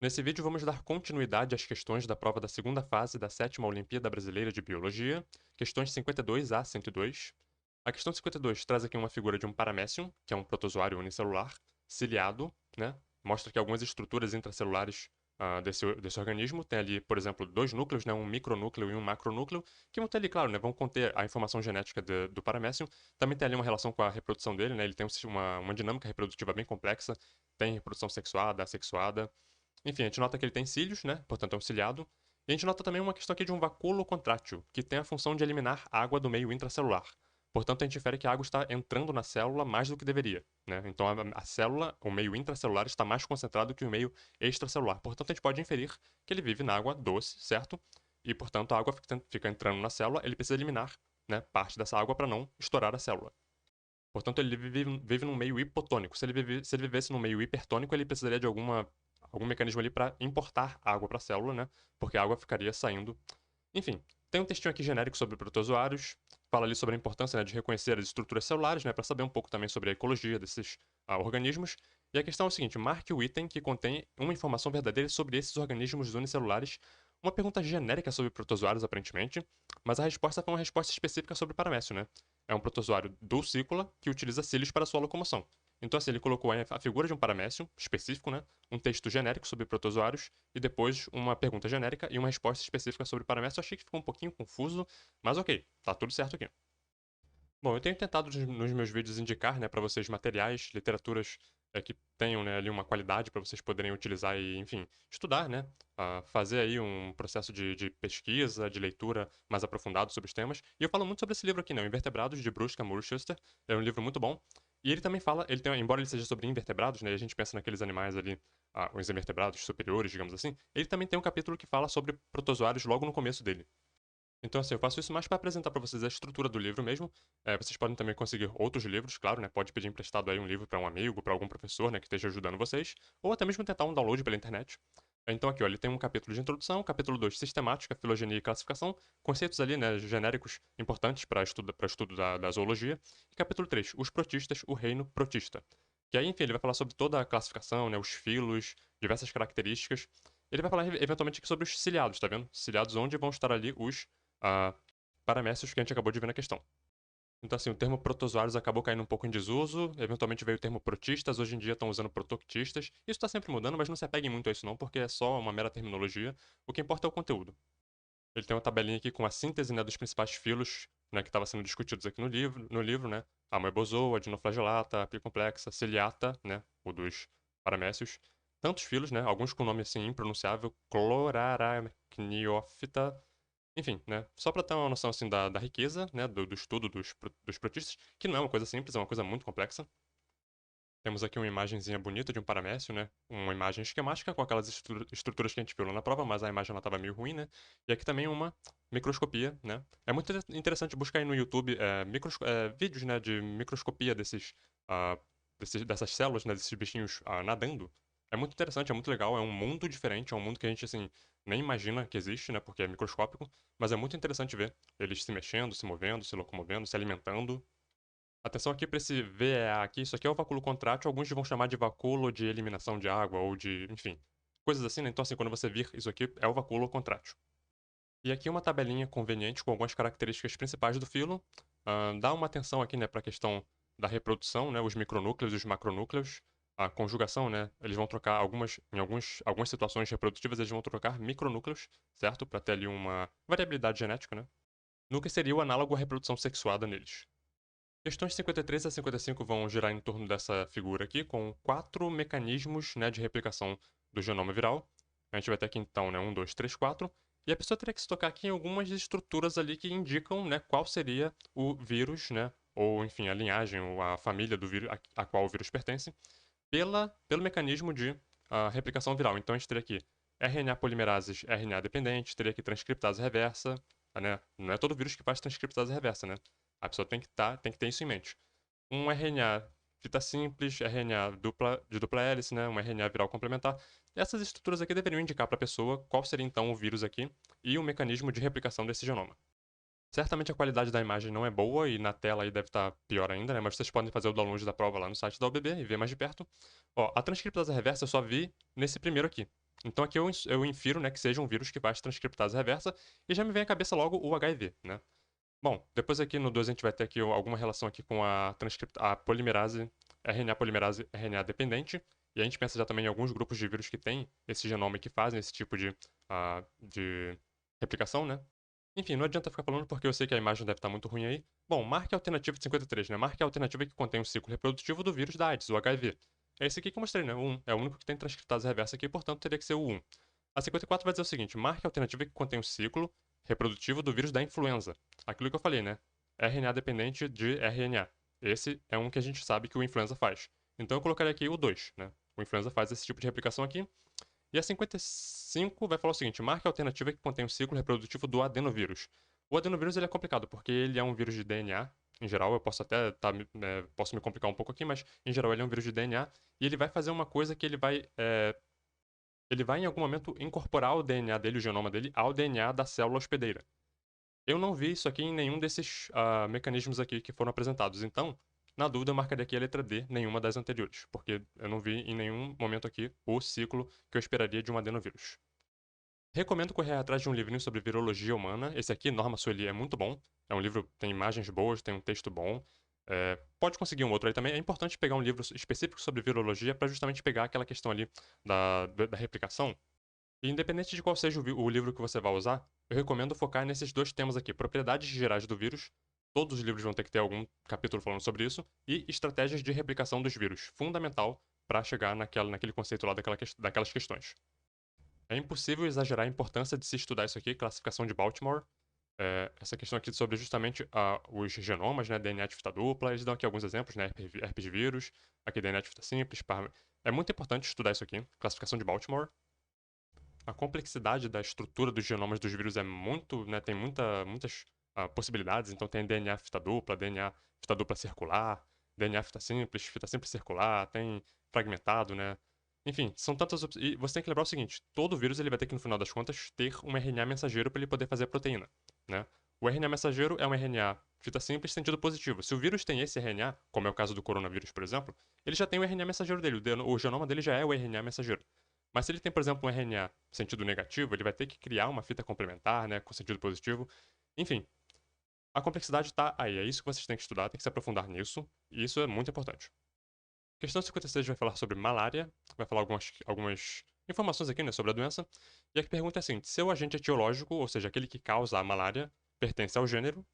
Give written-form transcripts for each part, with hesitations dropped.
Nesse vídeo vamos dar continuidade às questões da prova da segunda fase da 7ª Olimpíada Brasileira de Biologia, questões 52 a 102. A questão 52 traz aqui uma figura de um paramécium, que é um protozoário unicelular, ciliado, né? Mostra que algumas estruturas intracelulares desse organismo tem ali, por exemplo, dois núcleos, né? Um micronúcleo e um macronúcleo, que vão ter ali, claro, né? Vão conter a informação genética do paramécium. Também tem ali uma relação com a reprodução dele, né? Ele tem uma dinâmica reprodutiva bem complexa, tem reprodução sexuada, assexuada. Enfim, a gente nota que ele tem cílios, né? Portanto, é um ciliado. E a gente nota também uma questão aqui de um vacúolo contrátil, que tem a função de eliminar água do meio intracelular. Portanto, a gente infere que a água está entrando na célula mais do que deveria, né? Então, a célula, o meio intracelular, está mais concentrado que o meio extracelular. Portanto, a gente pode inferir que ele vive na água doce, certo? E, portanto, a água fica entrando na célula, ele precisa eliminar, né, parte dessa água para não estourar a célula. Portanto, ele vive num meio hipotônico. Se ele vivesse num meio hipertônico, ele precisaria de algum mecanismo ali para importar água para a célula, né? Porque a água ficaria saindo. Enfim, tem um textinho aqui genérico sobre protozoários, fala ali sobre a importância, né, de reconhecer as estruturas celulares, né, para saber um pouco também sobre a ecologia desses organismos. E a questão é o seguinte: marque o item que contém uma informação verdadeira sobre esses organismos unicelulares. Uma pergunta genérica sobre protozoários, aparentemente, mas a resposta foi uma resposta específica sobre paramécio, né? É um protozoário dulcícola que utiliza cílios para sua locomoção. Então, assim, ele colocou a figura de um paramécio específico, né? Um texto genérico sobre protozoários e depois uma pergunta genérica e uma resposta específica sobre paramécio. Eu achei que ficou um pouquinho confuso, mas ok, tá tudo certo aqui. Bom, eu tenho tentado nos meus vídeos indicar, né, para vocês materiais, literaturas que tenham, né, ali uma qualidade para vocês poderem utilizar e, enfim, estudar, né, fazer aí um processo de pesquisa, de leitura mais aprofundado sobre os temas. E eu falo muito sobre esse livro aqui, né, o Invertebrados, de Bruce Campbell-Schuster. É um livro muito bom. E ele também fala, embora ele seja sobre invertebrados, né, e a gente pensa naqueles animais ali, os invertebrados superiores, digamos assim, ele também tem um capítulo que fala sobre protozoários logo no começo dele. Então, assim, eu faço isso mais para apresentar para vocês a estrutura do livro mesmo. Vocês podem também conseguir outros livros, claro, né? Pode pedir emprestado aí um livro para um amigo, para algum professor, né, que esteja ajudando vocês, ou até mesmo tentar um download pela internet. Então, aqui, ó, ele tem um capítulo de introdução, capítulo 2, sistemática, filogenia e classificação, conceitos ali, né, genéricos importantes para estudo da zoologia, e capítulo 3, os protistas, o reino protista. Que aí, enfim, ele vai falar sobre toda a classificação, né, os filos, diversas características. Ele vai falar eventualmente aqui sobre os ciliados, tá vendo? Ciliados onde vão estar ali os a paramécios que a gente acabou de ver na questão. Então, assim, o termo protozoários acabou caindo um pouco em desuso, eventualmente veio o termo protistas, hoje em dia estão usando protoctistas. Isso está sempre mudando, mas não se apeguem muito a isso não, porque é só uma mera terminologia. O que importa é o conteúdo. Ele tem uma tabelinha aqui com a síntese, né, dos principais filos, né, que estava sendo discutidos aqui no livro, né? A Amoebozoa, a Dinoflagellata, a Apicomplexa, Ciliata, né, o dos paramécios. Tantos filos, né, alguns com nome assim impronunciável, Chlorarachniophyta, enfim, né? Só para ter uma noção assim da riqueza, né, do estudo dos protistas, que não é uma coisa simples, é uma coisa muito complexa. Temos aqui uma imagenzinha bonita de um paramécio, né? Uma imagem esquemática com aquelas estruturas que a gente viu lá na prova, mas a imagem ela estava meio ruim, né? E aqui também uma microscopia, né? É muito interessante buscar aí no YouTube vídeos, né, de microscopia ah, dessas células, né, desses bichinhos nadando. É muito interessante, é muito legal, é um mundo diferente, é um mundo que a gente, assim, nem imagina que existe, né, porque é microscópico, mas é muito interessante ver eles se mexendo, se movendo, se locomovendo, se alimentando. Atenção aqui para esse VEA aqui, isso aqui é o vacúolo contrátil, alguns vão chamar de vacúolo de eliminação de água ou de, enfim, coisas assim, né? Então assim, quando você vir isso aqui, é o vacúolo contrátil. E aqui uma tabelinha conveniente com algumas características principais do filo. Dá uma atenção aqui, né, para a questão da reprodução, né, os micronúcleos e os macronúcleos. A conjugação, né, eles vão trocar algumas situações reprodutivas, eles vão trocar micronúcleos, certo? Para ter ali uma variabilidade genética, né? No que seria o análogo à reprodução sexuada neles. Questões 53 a 55 vão girar em torno dessa figura aqui, com 4 mecanismos, né, de replicação do genoma viral. A gente vai ter aqui então, né, 1, 2, 3, 4. E a pessoa teria que se tocar aqui em algumas estruturas ali que indicam, né, qual seria o vírus, né, ou enfim, a linhagem ou a família do vírus a qual o vírus pertence, pelo mecanismo de replicação viral. Então a gente teria aqui RNA polimerases RNA dependentes, teria aqui transcriptase reversa, né? Não é todo vírus que faz transcriptase reversa, né? A pessoa tem que ter isso em mente. Um RNA fita simples, RNA de dupla hélice, né? Um RNA viral complementar. Essas estruturas aqui deveriam indicar para a pessoa qual seria então o vírus aqui e o mecanismo de replicação desse genoma. Certamente a qualidade da imagem não é boa e na tela aí deve estar pior ainda, né? Mas vocês podem fazer o download da prova lá no site da UBB e ver mais de perto. Ó, a transcriptase reversa eu só vi nesse primeiro aqui. Então aqui eu infiro, né, que seja um vírus que faz transcriptase reversa, e já me vem à cabeça logo o HIV, né? Bom, depois aqui no 2 a gente vai ter aqui alguma relação aqui com a polimerase, RNA polimerase RNA dependente, e a gente pensa já também em alguns grupos de vírus que têm esse genoma e que fazem esse tipo de replicação, né? Enfim, não adianta ficar falando porque eu sei que a imagem deve estar muito ruim aí. Bom, marque a alternativa de 53, né? Marque a alternativa que contém o ciclo reprodutivo do vírus da AIDS, o HIV. É esse aqui que eu mostrei, né? O 1. É o único que tem transcriptase reversa aqui, portanto teria que ser o 1. A 54 vai dizer o seguinte: marque a alternativa que contém o ciclo reprodutivo do vírus da influenza. Aquilo que eu falei, né? RNA dependente de RNA. Esse é um que a gente sabe que o influenza faz. Então eu colocaria aqui o 2, né? O influenza faz esse tipo de replicação aqui. E a 55 vai falar o seguinte: marque a alternativa que contém o ciclo reprodutivo do adenovírus. O adenovírus ele é complicado porque ele é um vírus de DNA. Em geral, eu posso até posso me complicar um pouco aqui, mas em geral ele é um vírus de DNA e ele vai fazer uma coisa que ele vai em algum momento incorporar o DNA dele, o genoma dele, ao DNA da célula hospedeira. Eu não vi isso aqui em nenhum desses mecanismos aqui que foram apresentados. Então, na dúvida, eu marcaria aqui a letra D, nenhuma das anteriores, porque eu não vi em nenhum momento aqui o ciclo que eu esperaria de um adenovírus. Recomendo correr atrás de um livrinho sobre virologia humana. Esse aqui, Norma Sueli, é muito bom. É um livro, tem imagens boas, tem um texto bom. Pode conseguir um outro aí também. É importante pegar um livro específico sobre virologia para justamente pegar aquela questão ali da replicação. E independente de qual seja o livro que você vai usar, eu recomendo focar nesses dois temas aqui: propriedades gerais do vírus. Todos os livros vão ter que ter algum capítulo falando sobre isso. E estratégias de replicação dos vírus. Fundamental para chegar naquele conceito lá daquelas questões. É impossível exagerar a importância de se estudar isso aqui, classificação de Baltimore. Essa questão aqui sobre justamente os genomas, né, DNA de fita dupla, eles dão aqui alguns exemplos, né, herpes vírus, aqui DNA de fita simples, é muito importante estudar isso aqui, classificação de Baltimore. A complexidade da estrutura dos genomas dos vírus é muito, né, tem muitas possibilidades, então tem DNA DNA fita dupla circular, DNA fita simples circular, tem fragmentado, né, enfim, são tantas opções. E você tem que lembrar o seguinte: todo vírus ele vai ter que, no final das contas, ter um RNA mensageiro para ele poder fazer a proteína, né? O RNA mensageiro é um RNA fita simples sentido positivo. Se o vírus tem esse RNA, como é o caso do coronavírus, por exemplo, ele já tem o RNA mensageiro dele. O genoma dele já é o RNA mensageiro. Mas se ele tem, por exemplo, um RNA sentido negativo, ele vai ter que criar uma fita complementar, né, com sentido positivo. Enfim, a complexidade está aí. É isso que vocês têm que estudar, tem que se aprofundar nisso. E isso é muito importante. Questão 56 vai falar sobre malária, vai falar algumas informações aqui, né, sobre a doença. E a pergunta é a seguinte: seu agente etiológico, ou seja, aquele que causa a malária, pertence ao gênero?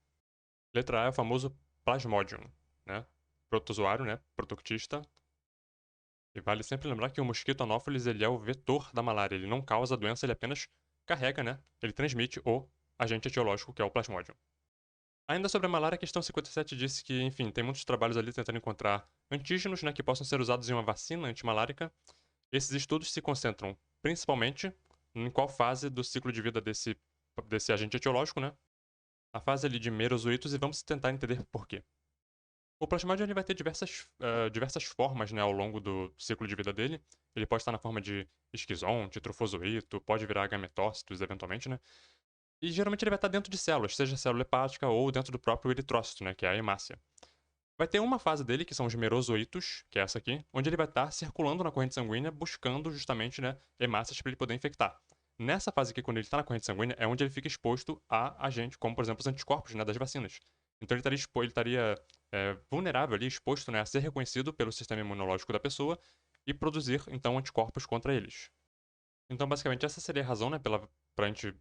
Letra A é o famoso Plasmodium, né? Protozoário, né? Protoctista. E vale sempre lembrar que o mosquito Anopheles, ele é o vetor da malária. Ele não causa a doença, ele apenas carrega, né? Ele transmite o agente etiológico, que é o Plasmodium. Ainda sobre a malária, a questão 57 disse que, enfim, tem muitos trabalhos ali tentando encontrar antígenos, né, que possam ser usados em uma vacina antimalárica. Esses estudos se concentram principalmente em qual fase do ciclo de vida desse agente etiológico, né? A fase ali de merozoitos, e vamos tentar entender por quê. O Plasmodium ele vai ter diversas formas, né, ao longo do ciclo de vida dele. Ele pode estar na forma de esquizonte, trofozoito, pode virar gametócitos eventualmente, né? E geralmente ele vai estar dentro de células, seja célula hepática ou dentro do próprio eritrócito, né, que é a hemácia. Vai ter uma fase dele, que são os merozoitos, que é essa aqui, onde ele vai estar circulando na corrente sanguínea, buscando justamente, né, hemácias para ele poder infectar. Nessa fase aqui, quando ele está na corrente sanguínea, é onde ele fica exposto a agentes, como por exemplo os anticorpos, né, das vacinas. Então ele estaria vulnerável ali, exposto, né, a ser reconhecido pelo sistema imunológico da pessoa e produzir então anticorpos contra eles. Então, basicamente, essa seria a razão, né, pra gente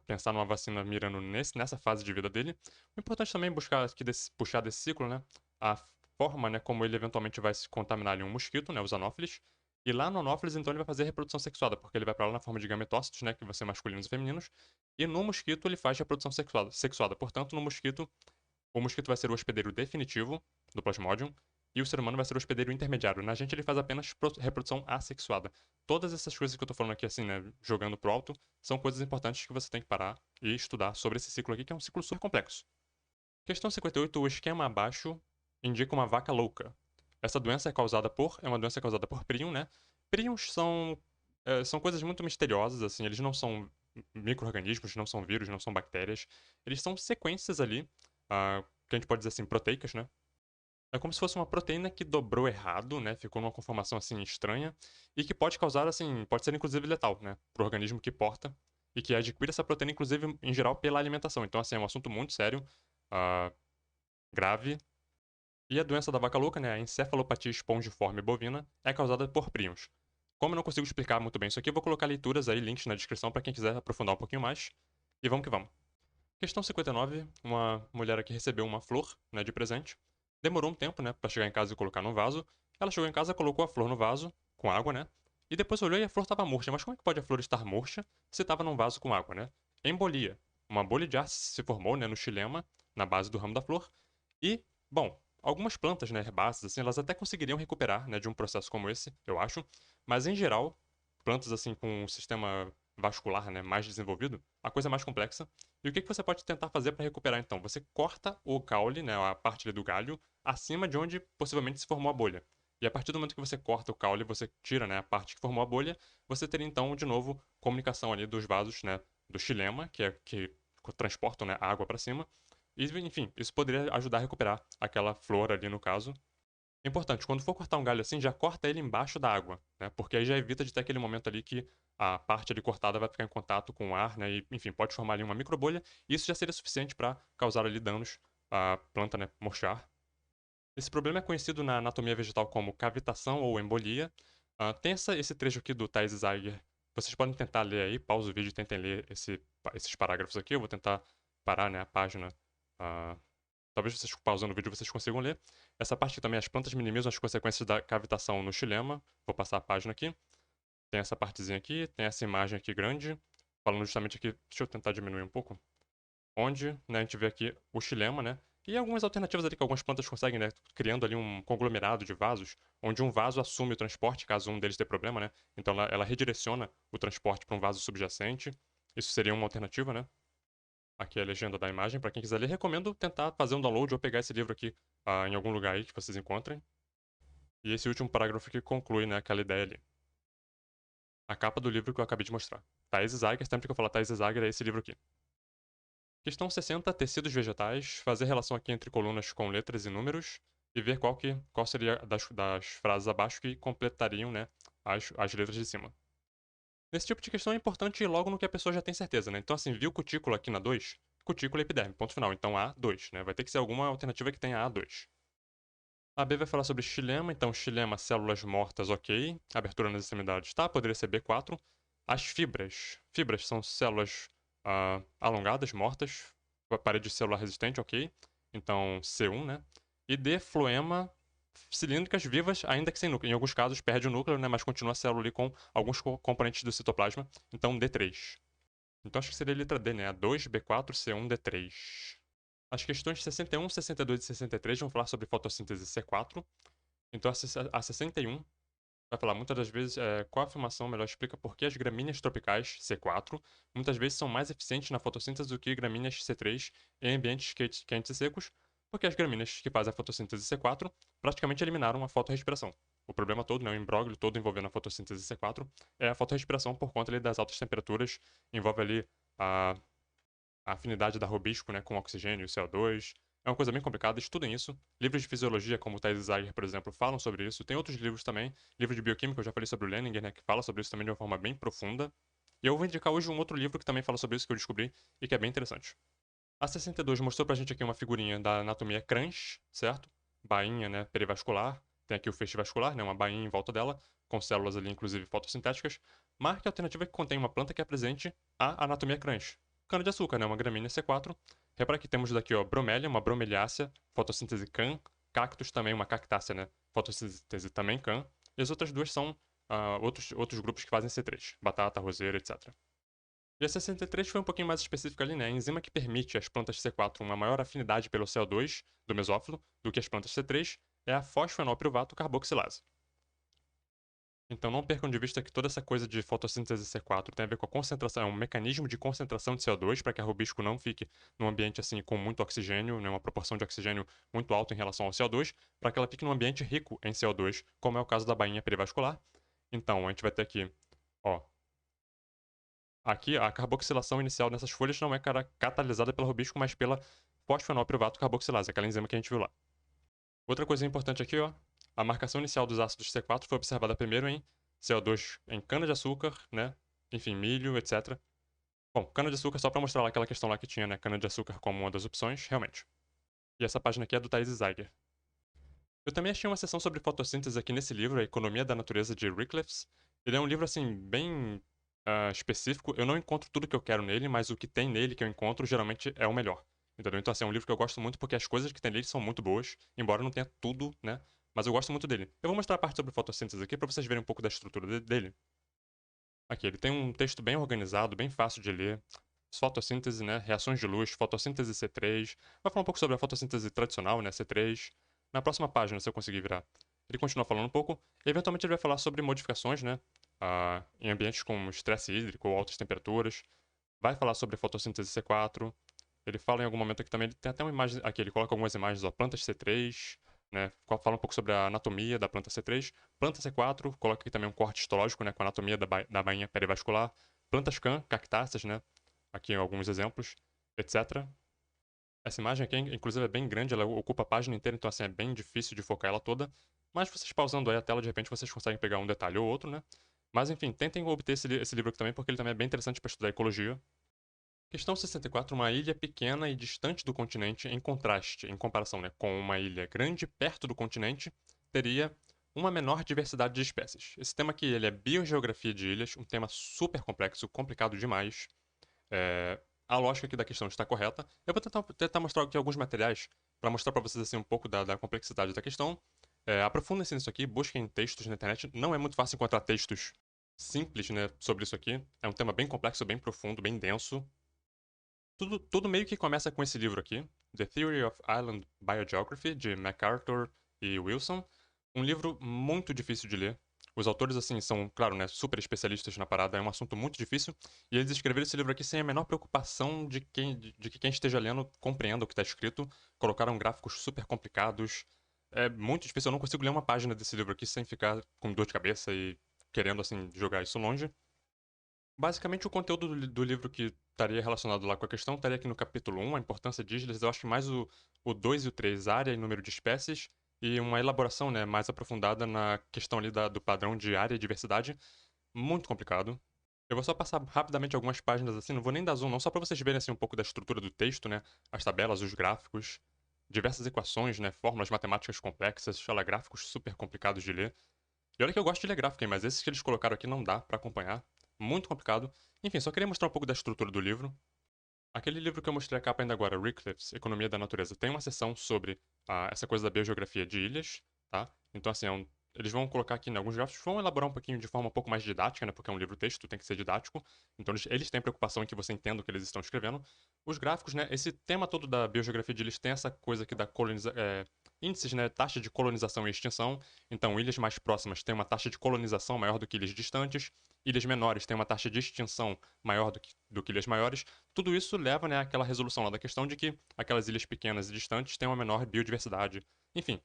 pensar numa vacina mirando nessa fase de vida dele. O importante também é buscar aqui puxar desse ciclo, né, a forma, né, como ele eventualmente vai se contaminar em um mosquito, né, os anófilis. E lá no anófilis, então, ele vai fazer reprodução sexuada, porque ele vai para lá na forma de gametócitos, né, que vão ser masculinos e femininos. E no mosquito, ele faz reprodução sexuada. Portanto, no mosquito, o mosquito vai ser o hospedeiro definitivo do Plasmodium e o ser humano vai ser o hospedeiro intermediário. Na gente ele faz apenas reprodução assexuada. Todas essas coisas que eu tô falando aqui, assim, né, jogando pro alto, são coisas importantes que você tem que parar e estudar sobre esse ciclo aqui, que é um ciclo super complexo. Questão 58, o esquema abaixo indica uma vaca louca. Essa doença é uma doença causada por prion, né? Prions são coisas muito misteriosas, assim, eles não são micro-organismos, não são vírus, não são bactérias. Eles são sequências ali, que a gente pode dizer assim, proteicas, né? É como se fosse uma proteína que dobrou errado, né? Ficou numa conformação assim estranha e que pode causar assim, pode ser inclusive letal, né, pro organismo que porta e que adquire essa proteína inclusive em geral pela alimentação. Então assim, é um assunto muito sério, ah, grave. E a doença da vaca louca, né, a encefalopatia espongiforme bovina, é causada por prions. Como eu não consigo explicar muito bem isso aqui, eu vou colocar leituras aí, links na descrição para quem quiser aprofundar um pouquinho mais. E vamos que vamos. Questão 59, uma mulher aqui recebeu uma flor, né, de presente. Demorou um tempo, né, para chegar em casa e colocar no vaso. Ela chegou em casa, colocou a flor no vaso, com água, né? E depois olhou e a flor estava murcha. Mas como é que pode a flor estar murcha se estava num vaso com água, né? Embolia. Uma bolha de ar se formou, né, no xilema, na base do ramo da flor. E, bom, algumas plantas, né, herbáceas, assim, elas até conseguiriam recuperar, né, de um processo como esse, eu acho. Mas, em geral, plantas, assim, com um sistema vascular, né, mais desenvolvido, a coisa é mais complexa. E o que que você pode tentar fazer para recuperar, então? Você corta o caule, né, a parte ali do galho, acima de onde possivelmente se formou a bolha. E a partir do momento que você corta o caule, você tira, né, a parte que formou a bolha, você teria então, de novo, comunicação ali dos vasos, né, do xilema, que transportam, né, a água para cima. E, enfim, isso poderia ajudar a recuperar aquela flor ali no caso. É importante, quando for cortar um galho assim, já corta ele embaixo da água, né? Porque aí já evita de ter aquele momento ali que a parte ali cortada vai ficar em contato com o ar, né? E, enfim, pode formar ali uma microbolha. E isso já seria suficiente para causar ali danos à planta, né? Murchar. Esse problema é conhecido na anatomia vegetal como cavitação ou embolia. Tem esse trecho aqui do Thais Zeiger. Vocês podem tentar ler aí, pausa o vídeo e tentem ler esses parágrafos aqui. Eu vou tentar parar, né, a página. ah, Talvez vocês pausando o vídeo vocês consigam ler. Essa parte também, as plantas minimizam as consequências da cavitação no xilema. Vou passar a página aqui. Tem essa partezinha aqui, tem essa imagem aqui grande, falando justamente aqui. Deixa eu tentar diminuir um pouco. Onde, né, a gente vê aqui o xilema, né? E algumas alternativas ali que algumas plantas conseguem, né? Criando ali um conglomerado de vasos, onde um vaso assume o transporte, caso um deles dê problema, né? Então ela redireciona o transporte para um vaso subjacente. Isso seria uma alternativa, né? Aqui é a legenda da imagem, para quem quiser ler. Recomendo tentar fazer um download ou pegar esse livro aqui em algum lugar aí que vocês encontrem. E esse último parágrafo que conclui, né, aquela ideia ali. A capa do livro que eu acabei de mostrar. Thais Zager, sempre que eu falar Thais Zager, é esse livro aqui. Questão 60, tecidos vegetais. Fazer relação aqui entre colunas com letras e números e ver qual seria das frases abaixo que completariam, né, as letras de cima. Nesse tipo de questão é importante ir logo no que a pessoa já tem certeza, né? Então, assim, viu cutícula aqui na 2? Cutícula e epiderme, ponto final. Então, A2, né? Vai ter que ser alguma alternativa que tenha A2. A B vai falar sobre xilema, então xilema, células mortas, ok. Abertura nas extremidades, tá? Poderia ser B4. As fibras. Fibras são células alongadas, mortas. Parede celular resistente, ok. Então, C1, né? E D, floema, cilíndricas vivas, ainda que sem núcleo. Em alguns casos, perde o núcleo, né? Mas continua a célula ali com alguns componentes do citoplasma. Então, D3. Então, acho que seria a letra D, né? A2, B4, C1, D3. As questões 61, 62 e 63 vão falar sobre fotossíntese C4. Então, a 61 vai falar muitas das vezes qual a afirmação melhor explica por que as gramíneas tropicais C4 muitas vezes são mais eficientes na fotossíntese do que gramíneas C3 em ambientes quentes e secos, porque as gramíneas que fazem a fotossíntese C4 praticamente eliminaram a fotorrespiração. O problema todo, né, o imbróglio todo envolvendo a fotossíntese C4 é a fotorrespiração por conta ali, das altas temperaturas, envolve ali a afinidade da robisco, né, com oxigênio e CO2. É uma coisa bem complicada, estudem isso. Livros de fisiologia, como o Thais Zager, por exemplo, falam sobre isso. Tem outros livros também. Livro de bioquímica, eu já falei sobre o Leninger, né, que fala sobre isso também de uma forma bem profunda. E eu vou indicar hoje um outro livro que também fala sobre isso, que eu descobri e que é bem interessante. A 62 mostrou pra gente aqui uma figurinha da anatomia crânio, certo? Bainha, né, perivascular. Tem aqui o feixe vascular, né, uma bainha em volta dela, com células ali, inclusive fotossintéticas. Marque a alternativa que contém uma planta que apresente a anatomia crânio. Cana-de-açúcar, né, uma gramínea C4. Repara que temos daqui, ó, bromélia, uma bromeliácea, fotossíntese CAN. Cactus também, uma cactácea, né, fotossíntese também CAN. E as outras duas são outros grupos que fazem C3, batata, roseira, etc. E a 63 foi um pouquinho mais específica ali, né? A enzima que permite às plantas C4 uma maior afinidade pelo CO2 do mesófilo do que as plantas C3 é a fosfenolpiruvato carboxilase. Então não percam de vista que toda essa coisa de fotossíntese C4 tem a ver com a concentração, é um mecanismo de concentração de CO2 para que a robisco não fique num ambiente assim com muito oxigênio, né, uma proporção de oxigênio muito alta em relação ao CO2, para que ela fique num ambiente rico em CO2, como é o caso da bainha perivascular. Então a gente vai ter aqui, ó, aqui, a carboxilação inicial nessas folhas não é catalisada pela robisco, mas pela fosfenolpiruvato carboxilase, aquela enzima que a gente viu lá. Outra coisa importante aqui, ó, a marcação inicial dos ácidos C4 foi observada primeiro em CO2 em cana-de-açúcar, né? Enfim, milho, etc. Bom, cana-de-açúcar só pra mostrar lá aquela questão lá que tinha, né? Cana-de-açúcar como uma das opções, realmente. E essa página aqui é do Thais Zeiger. Eu também achei uma seção sobre fotossíntese aqui nesse livro, A Economia da Natureza de Wycliffe. Ele é um livro, assim, bem específico. Eu não encontro tudo que eu quero nele, mas o que tem nele que eu encontro geralmente é o melhor. Entendeu? Então, assim, é um livro que eu gosto muito porque as coisas que tem nele são muito boas, embora não tenha tudo, né? Mas eu gosto muito dele. Eu vou mostrar a parte sobre fotossíntese aqui pra vocês verem um pouco da estrutura dele. Aqui, ele tem um texto bem organizado, bem fácil de ler. Fotossíntese, né? Reações de luz, fotossíntese C3. Vai falar um pouco sobre a fotossíntese tradicional, né? C3. Na próxima página, se eu conseguir virar. Ele continua falando um pouco. E, eventualmente, ele vai falar sobre modificações, né? Em ambientes com estresse hídrico ou altas temperaturas. Vai falar sobre fotossíntese C4. Ele fala em algum momento aqui também. Ele tem até uma imagem. Aqui, ele coloca algumas imagens, ó. Plantas C3. Né, fala um pouco sobre a anatomia da planta C3. Planta C4, coloca aqui também um corte histológico, né, com a anatomia da bainha perivascular. Plantas CAN, cactáceas, né, aqui alguns exemplos, etc. Essa imagem aqui, inclusive, é bem grande, ela ocupa a página inteira, então assim, é bem difícil de focar ela toda. Mas vocês pausando aí a tela, de repente vocês conseguem pegar um detalhe ou outro, né? Mas enfim, tentem obter esse livro aqui também, porque ele também é bem interessante para estudar ecologia. Questão 64. Uma ilha pequena e distante do continente, em contraste, em comparação, né, com uma ilha grande perto do continente, teria uma menor diversidade de espécies. Esse tema aqui ele é biogeografia de ilhas, um tema super complexo, complicado demais. A lógica aqui da questão está correta. Eu vou tentar mostrar aqui alguns materiais para mostrar para vocês assim, um pouco da complexidade da questão. Aprofundem-se nisso aqui, busquem textos na internet. Não é muito fácil encontrar textos simples, né, sobre isso aqui. É um tema bem complexo, bem profundo, bem denso. Tudo meio que começa com esse livro aqui, The Theory of Island Biogeography, de MacArthur e Wilson. Um livro muito difícil de ler. Os autores, assim, são, claro, né, super especialistas na parada, é um assunto muito difícil. E eles escreveram esse livro aqui sem a menor preocupação de que quem esteja lendo compreenda o que está escrito. Colocaram gráficos super complicados. É muito difícil, eu não consigo ler uma página desse livro aqui sem ficar com dor de cabeça e querendo, assim, jogar isso longe. Basicamente, o conteúdo do livro que estaria relacionado lá com a questão estaria aqui no capítulo 1, a importância de ilhas. Eu acho que mais o 2 e o 3, área e número de espécies, e uma elaboração, né, mais aprofundada na questão ali do padrão de área e diversidade. Muito complicado. Eu vou só passar rapidamente algumas páginas assim, não vou nem dar zoom não, só para vocês verem assim um pouco da estrutura do texto, né? As tabelas, os gráficos, diversas equações, né? Fórmulas matemáticas complexas, sei lá, gráficos super complicados de ler. E olha que eu gosto de ler gráfico, hein, mas esses que eles colocaram aqui não dá pra acompanhar. Muito complicado. Enfim, só queria mostrar um pouco da estrutura do livro. Aquele livro que eu mostrei a capa ainda agora, Wycliffe's Economia da Natureza, tem uma seção sobre essa coisa da biogeografia de ilhas, tá? Então, assim, eles vão colocar aqui, né, alguns gráficos, vão elaborar um pouquinho de forma um pouco mais didática, né, porque é um livro-texto, tem que ser didático. Então, eles têm preocupação em que você entenda o que eles estão escrevendo. Os gráficos, né, esse tema todo da biogeografia de ilhas tem essa coisa aqui da índices, né, taxa de colonização e extinção. Então, ilhas mais próximas têm uma taxa de colonização maior do que ilhas distantes. Ilhas menores têm uma taxa de extinção maior do que ilhas maiores. Tudo isso leva, né, àquela resolução lá da questão de que aquelas ilhas pequenas e distantes têm uma menor biodiversidade. Enfim,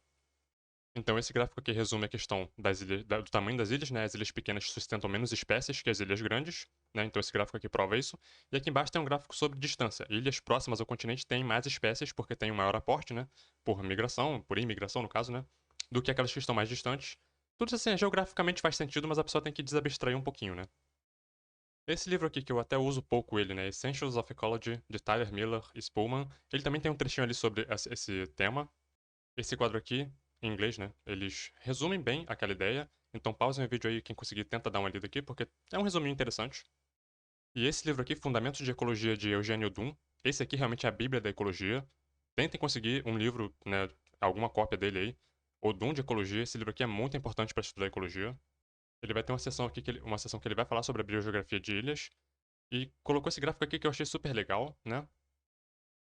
então esse gráfico aqui resume a questão das ilhas, do tamanho das ilhas, né? As ilhas pequenas sustentam menos espécies que as ilhas grandes, né? Então esse gráfico aqui prova isso. E aqui embaixo tem um gráfico sobre distância. Ilhas próximas ao continente têm mais espécies porque têm um maior aporte, né? Por migração, por imigração no caso, né? Do que aquelas que estão mais distantes. Tudo isso assim, geograficamente faz sentido, mas a pessoa tem que desabstrair um pouquinho, né? Esse livro aqui, que eu até uso pouco ele, né? Essentials of Ecology, de Tyler Miller e Spulman. Ele também tem um trechinho ali sobre esse tema. Esse quadro aqui, em inglês, né? Eles resumem bem aquela ideia. Então pausem o vídeo aí, quem conseguir tenta dar uma lida aqui, porque é um resuminho interessante. E esse livro aqui, Fundamentos de Ecologia, de Eugênio Dum. Esse aqui realmente é a bíblia da ecologia. Tentem conseguir um livro, né? Alguma cópia dele aí. O Dum de Ecologia. Esse livro aqui é muito importante para estudar ecologia. Ele vai ter uma sessão aqui, uma sessão que ele vai falar sobre a biogeografia de ilhas. E colocou esse gráfico aqui que eu achei super legal, né?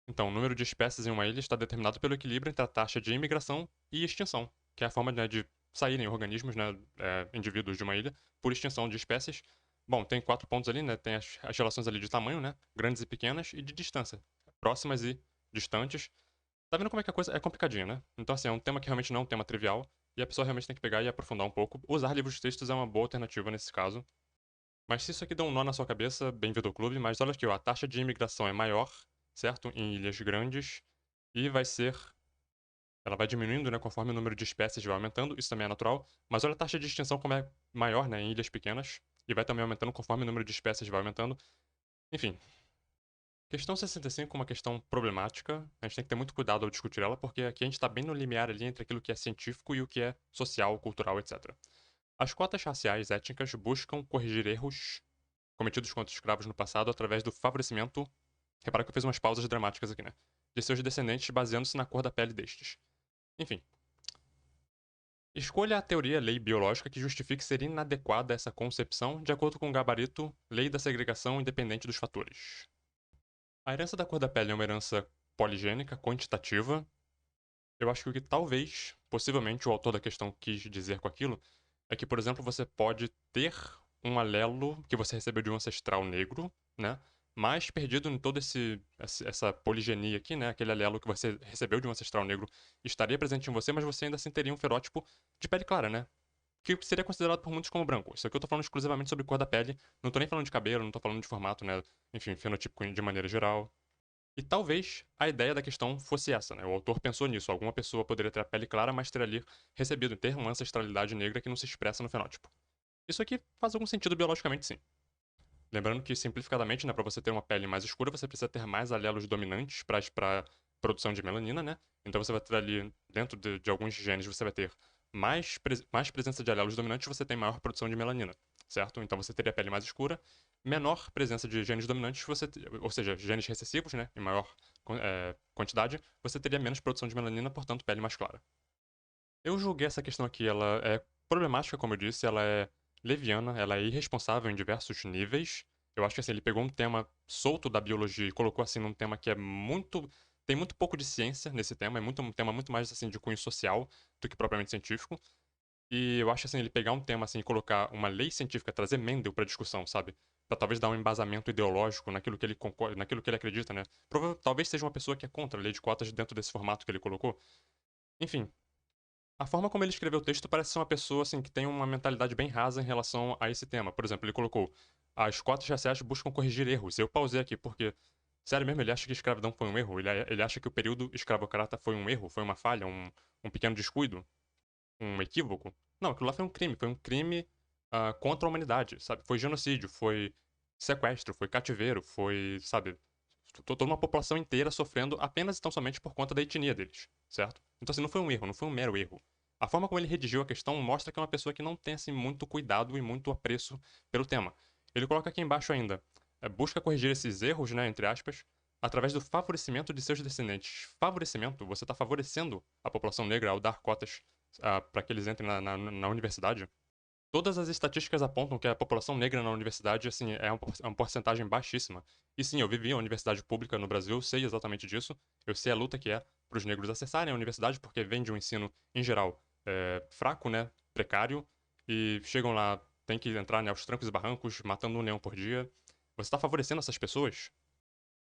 Então, o número de espécies em uma ilha está determinado pelo equilíbrio entre a taxa de imigração e extinção, que é a forma, né, de saírem organismos, né, indivíduos de uma ilha, por extinção de espécies. Bom, tem 4 pontos ali, né? Tem as relações ali de tamanho, né? Grandes e pequenas, e de distância. Próximas e distantes. Tá vendo como é que a coisa é complicadinha, né? Então, assim, é um tema que realmente não é um tema trivial, e a pessoa realmente tem que pegar e aprofundar um pouco. Usar livros de textos é uma boa alternativa nesse caso. Mas se isso aqui dá um nó na sua cabeça, bem-vindo ao clube. Mas olha aqui, ó, a taxa de imigração é maior, certo? Em ilhas grandes. E vai ser ela vai diminuindo, né, conforme o número de espécies vai aumentando, isso também é natural, mas olha a taxa de extinção como é maior, né, em ilhas pequenas, e vai também aumentando conforme o número de espécies vai aumentando. Enfim, questão 65 é uma questão problemática, a gente tem que ter muito cuidado ao discutir ela, porque aqui a gente está bem no limiar ali entre aquilo que é científico e o que é social, cultural, etc. As cotas raciais étnicas buscam corrigir erros cometidos contra escravos no passado através do favorecimento. Repara que eu fiz umas pausas dramáticas aqui, né? De seus descendentes baseando-se na cor da pele destes. Enfim. Escolha a teoria lei biológica que justifique ser inadequada essa concepção de acordo com o gabarito lei da segregação independente dos fatores. A herança da cor da pele é uma herança poligênica, quantitativa. Eu acho que o que talvez, possivelmente, o autor da questão quis dizer com aquilo é que, por exemplo, você pode ter um alelo que você recebeu de um ancestral negro, né? Mas perdido em toda essa poligenia aqui, né? Aquele alelo que você recebeu de um ancestral negro estaria presente em você, mas você ainda assim teria um ferótipo de pele clara, né? Que seria considerado por muitos como branco. Isso aqui eu tô falando exclusivamente sobre cor da pele, não tô nem falando de cabelo, não tô falando de formato, né? Enfim, fenotipo de maneira geral. E talvez a ideia da questão fosse essa, né? O autor pensou nisso. Alguma pessoa poderia ter a pele clara, mas ter ali recebido, ter uma ancestralidade negra que não se expressa no fenótipo. Isso aqui faz algum sentido biologicamente, sim. Lembrando que, simplificadamente, né, para você ter uma pele mais escura, você precisa ter mais alelos dominantes para produção de melanina, né? Então você vai ter ali, dentro de alguns genes, você vai ter mais presença de alelos dominantes, você tem maior produção de melanina, certo? Então você teria a pele mais escura, menor presença de genes dominantes, ou seja, genes recessivos, né, em maior quantidade, você teria menos produção de melanina, portanto, pele mais clara. Eu julguei essa questão aqui, ela é problemática, como eu disse, ela é leviana, ela é irresponsável em diversos níveis. Eu acho que assim, ele pegou um tema solto da biologia e colocou assim num tema que é muito tem muito pouco de ciência nesse tema, é muito um tema muito mais assim de cunho social do que propriamente científico. E eu acho assim, ele pegar um tema assim e colocar uma lei científica, trazer Mendel para discussão, sabe? Pra talvez dar um embasamento ideológico naquilo que ele concorda, naquilo que ele acredita, né? Talvez seja uma pessoa que é contra a lei de cotas dentro desse formato que ele colocou. Enfim, a forma como ele escreveu o texto parece ser uma pessoa assim que tem uma mentalidade bem rasa em relação a esse tema. Por exemplo, ele colocou: as cotas raciais buscam corrigir erros. Eu pausei aqui porque, sério mesmo, ele acha que a escravidão foi um erro? Ele acha que o período escravocrata foi um erro, foi uma falha, um pequeno descuido, um equívoco? Não, aquilo lá foi um crime contra a humanidade, sabe? Foi genocídio, foi sequestro, foi cativeiro, foi, sabe, toda uma população inteira sofrendo apenas e tão somente por conta da etnia deles, certo? Então, assim, não foi um erro, não foi um mero erro. A forma como ele redigiu a questão mostra que é uma pessoa que não tem, assim, muito cuidado e muito apreço pelo tema. Ele coloca aqui embaixo ainda, busca corrigir esses erros, né, entre aspas, através do favorecimento de seus descendentes. Favorecimento? Você está favorecendo a população negra ao dar cotas para que eles entrem na universidade? Todas as estatísticas apontam que a população negra na universidade, assim, é uma porcentagem baixíssima. E sim, eu vivi em uma universidade pública no Brasil, sei exatamente disso. Eu sei a luta que é para os negros acessarem a universidade, porque vem de um ensino, em geral, fraco, né, precário, e chegam lá, tem que entrar, né, aos trancos e barrancos, matando um leão por dia. Você está favorecendo essas pessoas?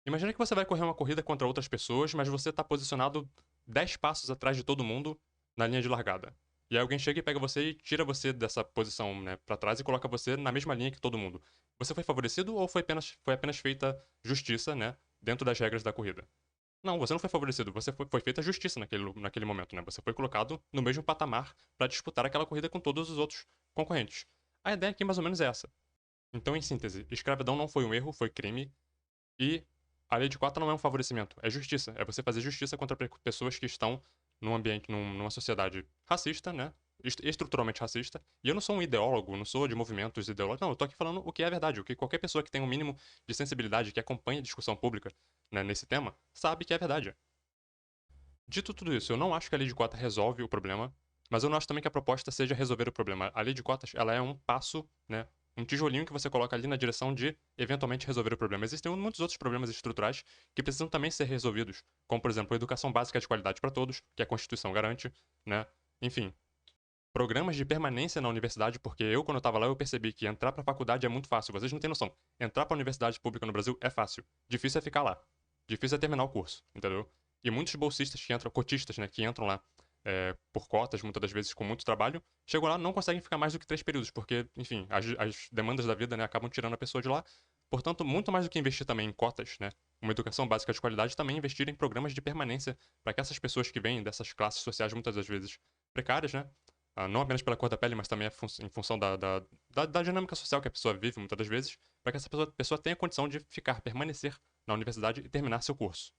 Imagina que você vai correr uma corrida contra outras pessoas, mas você está posicionado 10 passos atrás de todo mundo na linha de largada. E aí alguém chega e pega você e tira você dessa posição, né, para trás e coloca você na mesma linha que todo mundo. Você foi favorecido ou foi apenas feita justiça, né, dentro das regras da corrida? Não, você não foi favorecido, foi feita justiça naquele momento, né? Você foi colocado no mesmo patamar para disputar aquela corrida com todos os outros concorrentes. A ideia aqui mais ou menos é essa. Então, em síntese, escravidão não foi um erro, foi crime, e a lei de cota não é um favorecimento, é justiça. É você fazer justiça contra pessoas que estão num ambiente, numa sociedade racista, né? Estruturalmente racista. E eu não sou um ideólogo, não sou de movimentos ideológicos. Não, eu tô aqui falando o que é verdade, o que qualquer pessoa que tem um mínimo de sensibilidade, que acompanha a discussão pública, né, nesse tema, sabe que é verdade. Dito tudo isso, eu não acho que a lei de cota resolve o problema, mas eu não acho também que a proposta seja resolver o problema. A lei de cotas, ela é um passo, né, um tijolinho que você coloca ali na direção de eventualmente resolver o problema. Existem muitos outros problemas estruturais que precisam também ser resolvidos, como por exemplo, a educação básica de qualidade para todos, que a Constituição garante, né? Enfim, programas de permanência na universidade, porque eu quando eu estava lá eu percebi que entrar para a faculdade é muito fácil. Vocês não têm noção. Entrar para a universidade pública no Brasil é fácil. Difícil é ficar lá. Difícil é terminar o curso, entendeu? E muitos bolsistas que entram, cotistas, né, que entram lá por cotas, muitas das vezes com muito trabalho, chegam lá não conseguem ficar mais do que 3 períodos, porque, enfim, as demandas da vida, né, acabam tirando a pessoa de lá. Portanto, muito mais do que investir também em cotas, né, uma educação básica de qualidade, também investir em programas de permanência para que essas pessoas que vêm dessas classes sociais muitas das vezes precárias, né? Não apenas pela cor da pele, mas também em função da dinâmica social que a pessoa vive muitas das vezes, para que essa pessoa tenha condição de ficar, permanecer na universidade e terminar seu curso.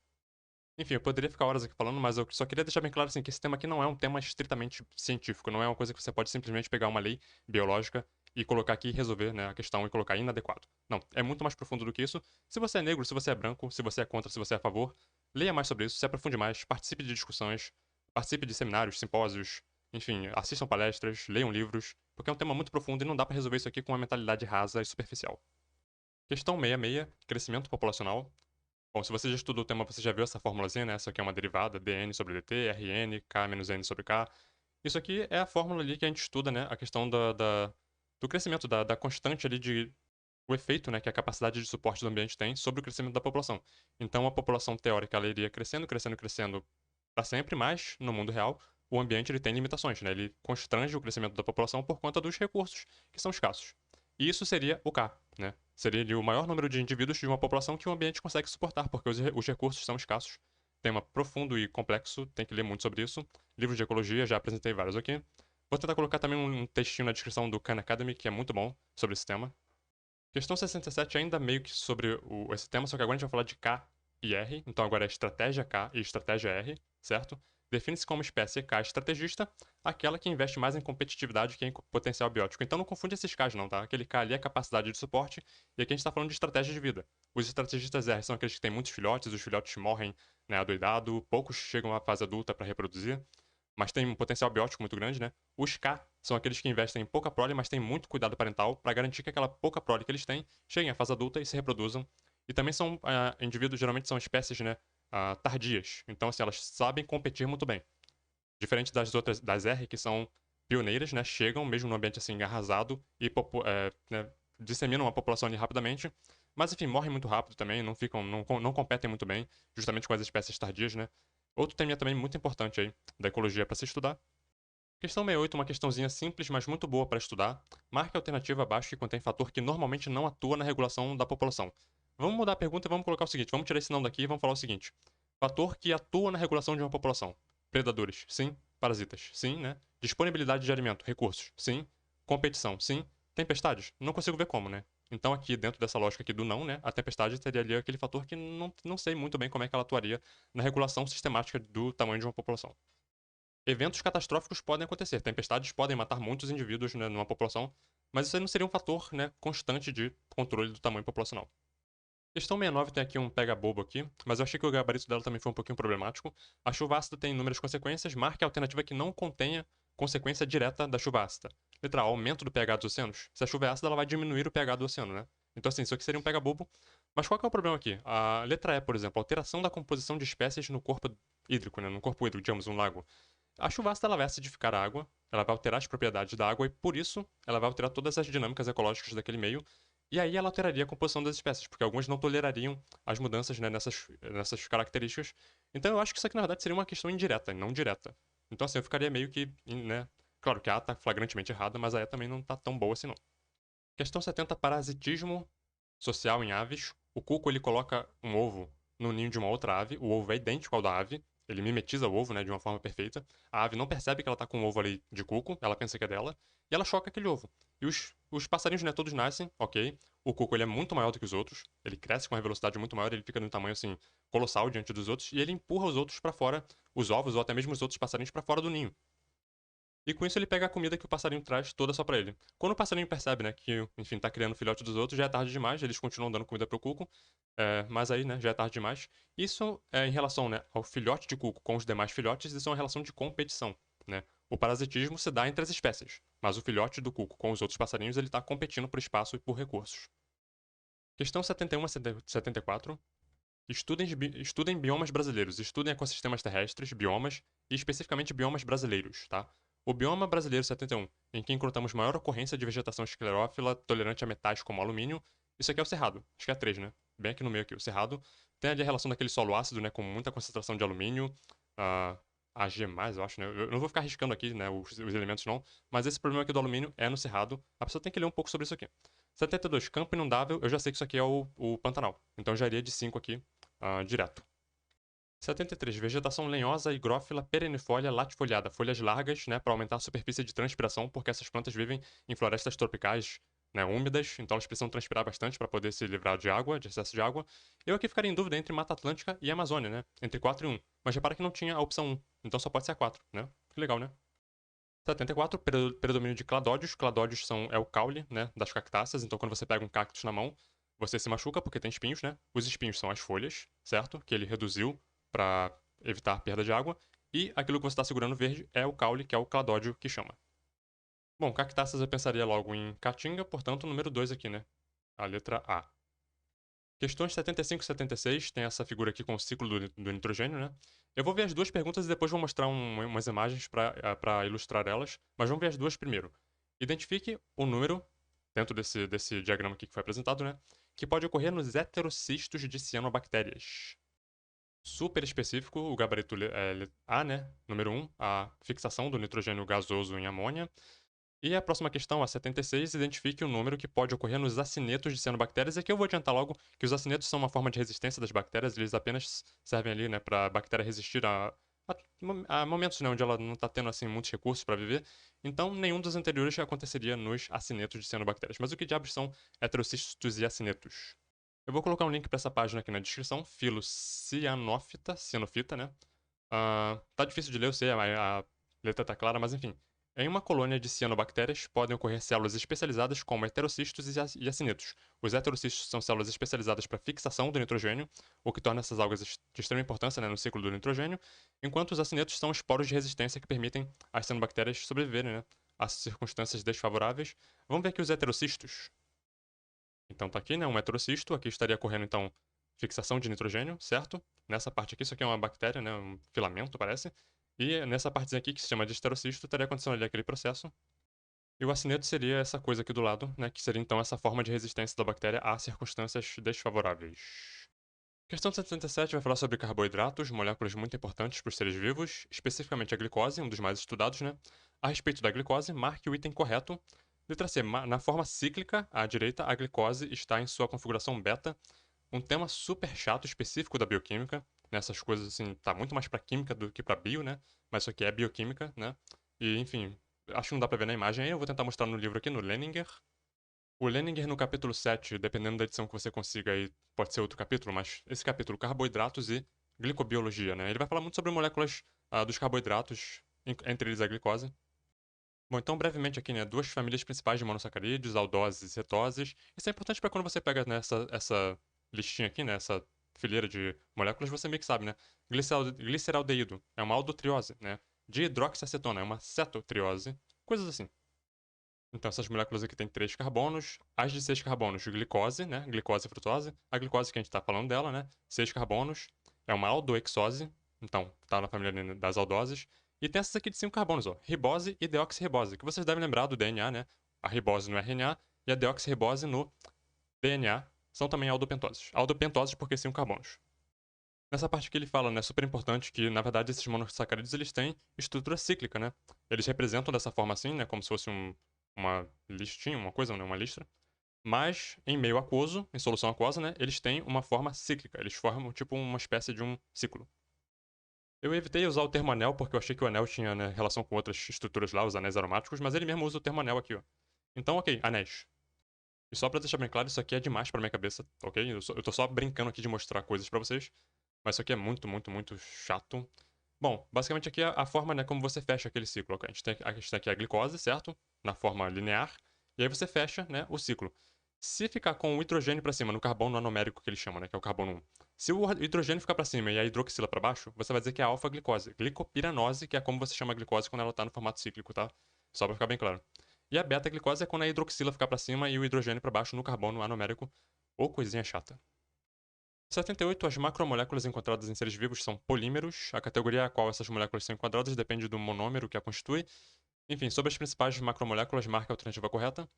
Enfim, eu poderia ficar horas aqui falando, mas eu só queria deixar bem claro assim, que esse tema aqui não é um tema estritamente científico, não é uma coisa que você pode simplesmente pegar uma lei biológica e colocar aqui e resolver, né, a questão e colocar inadequado. Não, é muito mais profundo do que isso. Se você é negro, se você é branco, se você é contra, se você é a favor, leia mais sobre isso, se aprofunde mais, participe de discussões, participe de seminários, simpósios, enfim, assistam palestras, leiam livros, porque é um tema muito profundo e não dá para resolver isso aqui com uma mentalidade rasa e superficial. Questão 66, crescimento populacional. Bom, se você já estudou o tema, você já viu essa formulazinha, né? Essa aqui é uma derivada, dn sobre dt, rn, k menos n sobre k. Isso aqui é a fórmula ali que a gente estuda, né? A questão do crescimento, da constante ali de... O efeito, né, que a capacidade de suporte do ambiente tem sobre o crescimento da população. Então, a população teórica, ela iria crescendo, crescendo, crescendo para sempre, mas, no mundo real, o ambiente ele tem limitações, né? Ele constrange o crescimento da população por conta dos recursos que são escassos. E isso seria o K, né? Seria ali o maior número de indivíduos de uma população que o ambiente consegue suportar, porque os recursos são escassos. Tema profundo e complexo, tem que ler muito sobre isso. Livros de ecologia, já apresentei vários aqui. Vou tentar colocar também um textinho na descrição do Khan Academy, que é muito bom sobre esse tema. Questão 67 ainda meio que sobre esse tema, só que agora a gente vai falar de K e R. Então agora é estratégia K e estratégia R, certo? Define-se como espécie K estrategista, aquela que investe mais em competitividade que em potencial biótico. Então não confunde esses Ks não, tá? Aquele K ali é capacidade de suporte, e aqui a gente está falando de estratégia de vida. Os estrategistas R são aqueles que têm muitos filhotes, os filhotes morrem, né, adoidado, poucos chegam à fase adulta para reproduzir, mas tem um potencial biótico muito grande, né? Os K são aqueles que investem em pouca prole, mas têm muito cuidado parental para garantir que aquela pouca prole que eles têm cheguem à fase adulta e se reproduzam. E também são indivíduos, geralmente são espécies, né, tardias. Então, assim, elas sabem competir muito bem. Diferente das outras, das R, que são pioneiras, né, chegam mesmo no ambiente assim arrasado e né, disseminam a população ali rapidamente. Mas, enfim, morrem muito rápido também, não competem muito bem, justamente com as espécies tardias, né? Outro tema também muito importante aí da ecologia para se estudar. Questão 68, uma questãozinha simples, mas muito boa para estudar. Marque a alternativa abaixo que contém fator que normalmente não atua na regulação da população. Vamos mudar a pergunta e vamos colocar o seguinte: vamos tirar esse não daqui e vamos falar o seguinte: fator que atua na regulação de uma população. Predadores, sim. Parasitas, sim, né? Disponibilidade de alimento, recursos, sim. Competição, sim. Tempestades, não consigo ver como, né? Então, aqui, dentro dessa lógica aqui do não, né? A tempestade seria ali aquele fator que não sei muito bem como é que ela atuaria na regulação sistemática do tamanho de uma população. Eventos catastróficos podem acontecer, tempestades podem matar muitos indivíduos, né, numa população, mas isso aí não seria um fator, né, constante de controle do tamanho populacional. Questão 69 tem aqui um pega-bobo aqui, mas eu achei que o gabarito dela também foi um pouquinho problemático. A chuva ácida tem inúmeras consequências, marque a alternativa que não contenha consequência direta da chuva ácida. Letra A, aumento do pH dos oceanos. Se a chuva é ácida, ela vai diminuir o pH do oceano, né? Então, assim, isso aqui seria um pega-bobo. Mas qual que é o problema aqui? A letra E, por exemplo, alteração da composição de espécies no corpo hídrico, né? No corpo hídrico, digamos, um lago. A chuva ácida ela vai acidificar a água, ela vai alterar as propriedades da água e, por isso, ela vai alterar todas as dinâmicas ecológicas daquele meio. E aí ela alteraria a composição das espécies, porque algumas não tolerariam as mudanças, né, nessas características. Então eu acho que isso aqui, na verdade, seria uma questão indireta, não direta. Então, assim, eu ficaria meio que, né... Claro que a A tá flagrantemente errada, mas a E também não tá tão boa assim, não. Questão 70, parasitismo social em aves. O cuco, ele coloca um ovo no ninho de uma outra ave. O ovo é idêntico ao da ave. Ele mimetiza o ovo, né, de uma forma perfeita. A ave não percebe que ela tá com um ovo ali de cuco, ela pensa que é dela, e ela choca aquele ovo. E os passarinhos, né, todos nascem, ok. O cuco, ele é muito maior do que os outros. Ele cresce com uma velocidade muito maior, ele fica de um tamanho, assim, colossal diante dos outros, e ele empurra os outros para fora, os ovos ou até mesmo os outros passarinhos para fora do ninho. E com isso ele pega a comida que o passarinho traz toda só pra ele. Quando o passarinho percebe, né, que, enfim, tá criando filhote dos outros, já é tarde demais, eles continuam dando comida pro cuco, mas aí, né, já é tarde demais. Isso é em relação, né, ao filhote de cuco com os demais filhotes, isso é uma relação de competição, né. O parasitismo se dá entre as espécies, mas o filhote do cuco com os outros passarinhos, ele tá competindo por espaço e por recursos. Questão 71 a 74. Estudem biomas brasileiros, estudem ecossistemas terrestres, biomas, e especificamente biomas brasileiros, tá? O bioma brasileiro 71, em que encontramos maior ocorrência de vegetação esclerófila tolerante a metais como alumínio, isso aqui é o Cerrado, acho que é 3, né? Bem aqui no meio aqui, o Cerrado. Tem ali a relação daquele solo ácido, né, com muita concentração de alumínio, uh, Ag+, eu acho, né? Eu não vou ficar arriscando aqui, né, os elementos não, mas esse problema aqui do alumínio é no Cerrado. A pessoa tem que ler um pouco sobre isso aqui. 72, campo inundável, eu já sei que isso aqui é o Pantanal, então eu já iria de 5 aqui. direto. 73. Vegetação lenhosa, higrófila, perennifólia, latifoliada. Folhas largas, né, para aumentar a superfície de transpiração, porque essas plantas vivem em florestas tropicais, né, úmidas, então elas precisam transpirar bastante para poder se livrar de água, de excesso de água. Eu aqui ficaria em dúvida entre Mata Atlântica e Amazônia, né, entre 4 e 1. Mas repara que não tinha a opção 1, então só pode ser a 4, né? Que legal, né? 74, predomínio de cladódios. Cladódios é o caule, né, das cactáceas. Então, quando você pega um cactus na mão, você se machuca porque tem espinhos, né? Os espinhos são as folhas, certo? Que ele reduziu para evitar a perda de água. E aquilo que você está segurando verde é o caule, que é o cladódio que chama. Bom, cactáceas eu pensaria logo em caatinga, portanto, número 2 aqui, né? A letra A. Questões 75 e 76, tem essa figura aqui com o ciclo do nitrogênio, né? Eu vou ver as duas perguntas e depois vou mostrar umas imagens para ilustrar elas, mas vamos ver as duas primeiro. Identifique o número, dentro desse diagrama aqui que foi apresentado, né? Que pode ocorrer nos heterocistos de cianobactérias. Super específico, o gabarito A, né? Número 1, a fixação do nitrogênio gasoso em amônia. E a próxima questão, a 76, identifique o número que pode ocorrer nos acinetos de cianobactérias. E aqui eu vou adiantar logo que os acinetos são uma forma de resistência das bactérias, eles apenas servem ali, né, para a bactéria resistir a momentos, né, onde ela não está tendo assim muitos recursos para viver. Então, nenhum dos anteriores aconteceria nos acinetos de cianobactérias. Mas o que diabos são heterocistos e acinetos? Eu vou colocar um link para essa página aqui na descrição, filo cianofita, né? Tá difícil de ler, eu sei, a letra tá clara, mas enfim. Em uma colônia de cianobactérias podem ocorrer células especializadas como heterocistos e acinetos. Os heterocistos são células especializadas para fixação do nitrogênio, o que torna essas algas de extrema importância, né, no ciclo do nitrogênio, enquanto os acinetos são esporos de resistência que permitem às cianobactérias sobreviverem, né, a circunstâncias desfavoráveis. Vamos ver aqui os heterocistos. Então tá aqui, né, um heterocisto, aqui estaria ocorrendo então fixação de nitrogênio, certo? Nessa parte aqui, isso aqui é uma bactéria, né, um filamento, parece. E nessa partezinha aqui, que se chama de esterocisto, estaria acontecendo ali aquele processo. E o acineto seria essa coisa aqui do lado, né, que seria então essa forma de resistência da bactéria a circunstâncias desfavoráveis. Questão 77 vai falar sobre carboidratos, moléculas muito importantes para os seres vivos, especificamente a glicose, um dos mais estudados, né? A respeito da glicose, marque o item correto. Letra C. Na forma cíclica, à direita, a glicose está em sua configuração beta, um tema super chato, específico da bioquímica. Nessas coisas, assim, tá muito mais pra química do que pra bio, né? Mas isso aqui é bioquímica, né? E, enfim, acho que não dá pra ver na imagem aí. Eu vou tentar mostrar no livro aqui, no Leninger. O Leninger, no capítulo 7, dependendo da edição que você consiga aí, pode ser outro capítulo, mas esse capítulo, carboidratos e glicobiologia, né? Ele vai falar muito sobre moléculas dos carboidratos, entre eles a glicose. Bom, então brevemente aqui, né, duas famílias principais de monossacarídeos, aldoses e cetoses. Isso é importante para quando você pega nessa essa listinha aqui, né, essa fileira de moléculas, você meio que sabe, né? Gliceraldeído é uma aldotriose, né? Dihidroxiacetona é uma cetotriose, coisas assim. Então essas moléculas aqui têm 3 carbonos, as de 6 carbonos, glicose, né? Glicose e frutose. A glicose que a gente está falando dela, né? 6 carbonos, é uma aldoexose, então tá na família das aldoses. E tem essas aqui de 5 carbonos, ó, ribose e deoxirribose, que vocês devem lembrar do DNA, né? A ribose no RNA e a deoxirribose no DNA são também aldopentoses. Aldopentoses porque 5 carbonos. Nessa parte que ele fala, né, super importante que, na verdade, esses monossacarídeos eles têm estrutura cíclica, né? Eles representam dessa forma assim, né, como se fosse uma listinha, uma coisa, né, uma listra. Mas, em meio aquoso, em solução aquosa, né, eles têm uma forma cíclica. Eles formam, tipo, uma espécie de um ciclo. Eu evitei usar o termo anel porque eu achei que o anel tinha, né, relação com outras estruturas lá, os anéis aromáticos, mas ele mesmo usa o termo anel aqui, ó. Então, ok, anéis. E só pra deixar bem claro, isso aqui é demais pra minha cabeça, ok? Eu tô só brincando aqui de mostrar coisas pra vocês. Mas isso aqui é muito, muito, muito chato. Bom, basicamente aqui é a forma, né, como você fecha aquele ciclo. Ok? A gente tem aqui a glicose, certo? Na forma linear. E aí você fecha, né, o ciclo. Se ficar com o hidrogênio para cima, no carbono anomérico que eles chamam, né, que é o carbono 1. Se o hidrogênio ficar para cima e a hidroxila para baixo, você vai dizer que é alfa-glicose. Glicopiranose, que é como você chama a glicose quando ela está no formato cíclico, tá? Só para ficar bem claro. E a beta-glicose é quando a hidroxila ficar para cima e o hidrogênio para baixo no carbono anomérico. Ou coisinha chata. 78. As macromoléculas encontradas em seres vivos são polímeros. A categoria a qual essas moléculas são enquadradas depende do monômero que a constitui. Enfim, sobre as principais macromoléculas, marque a alternativa correta.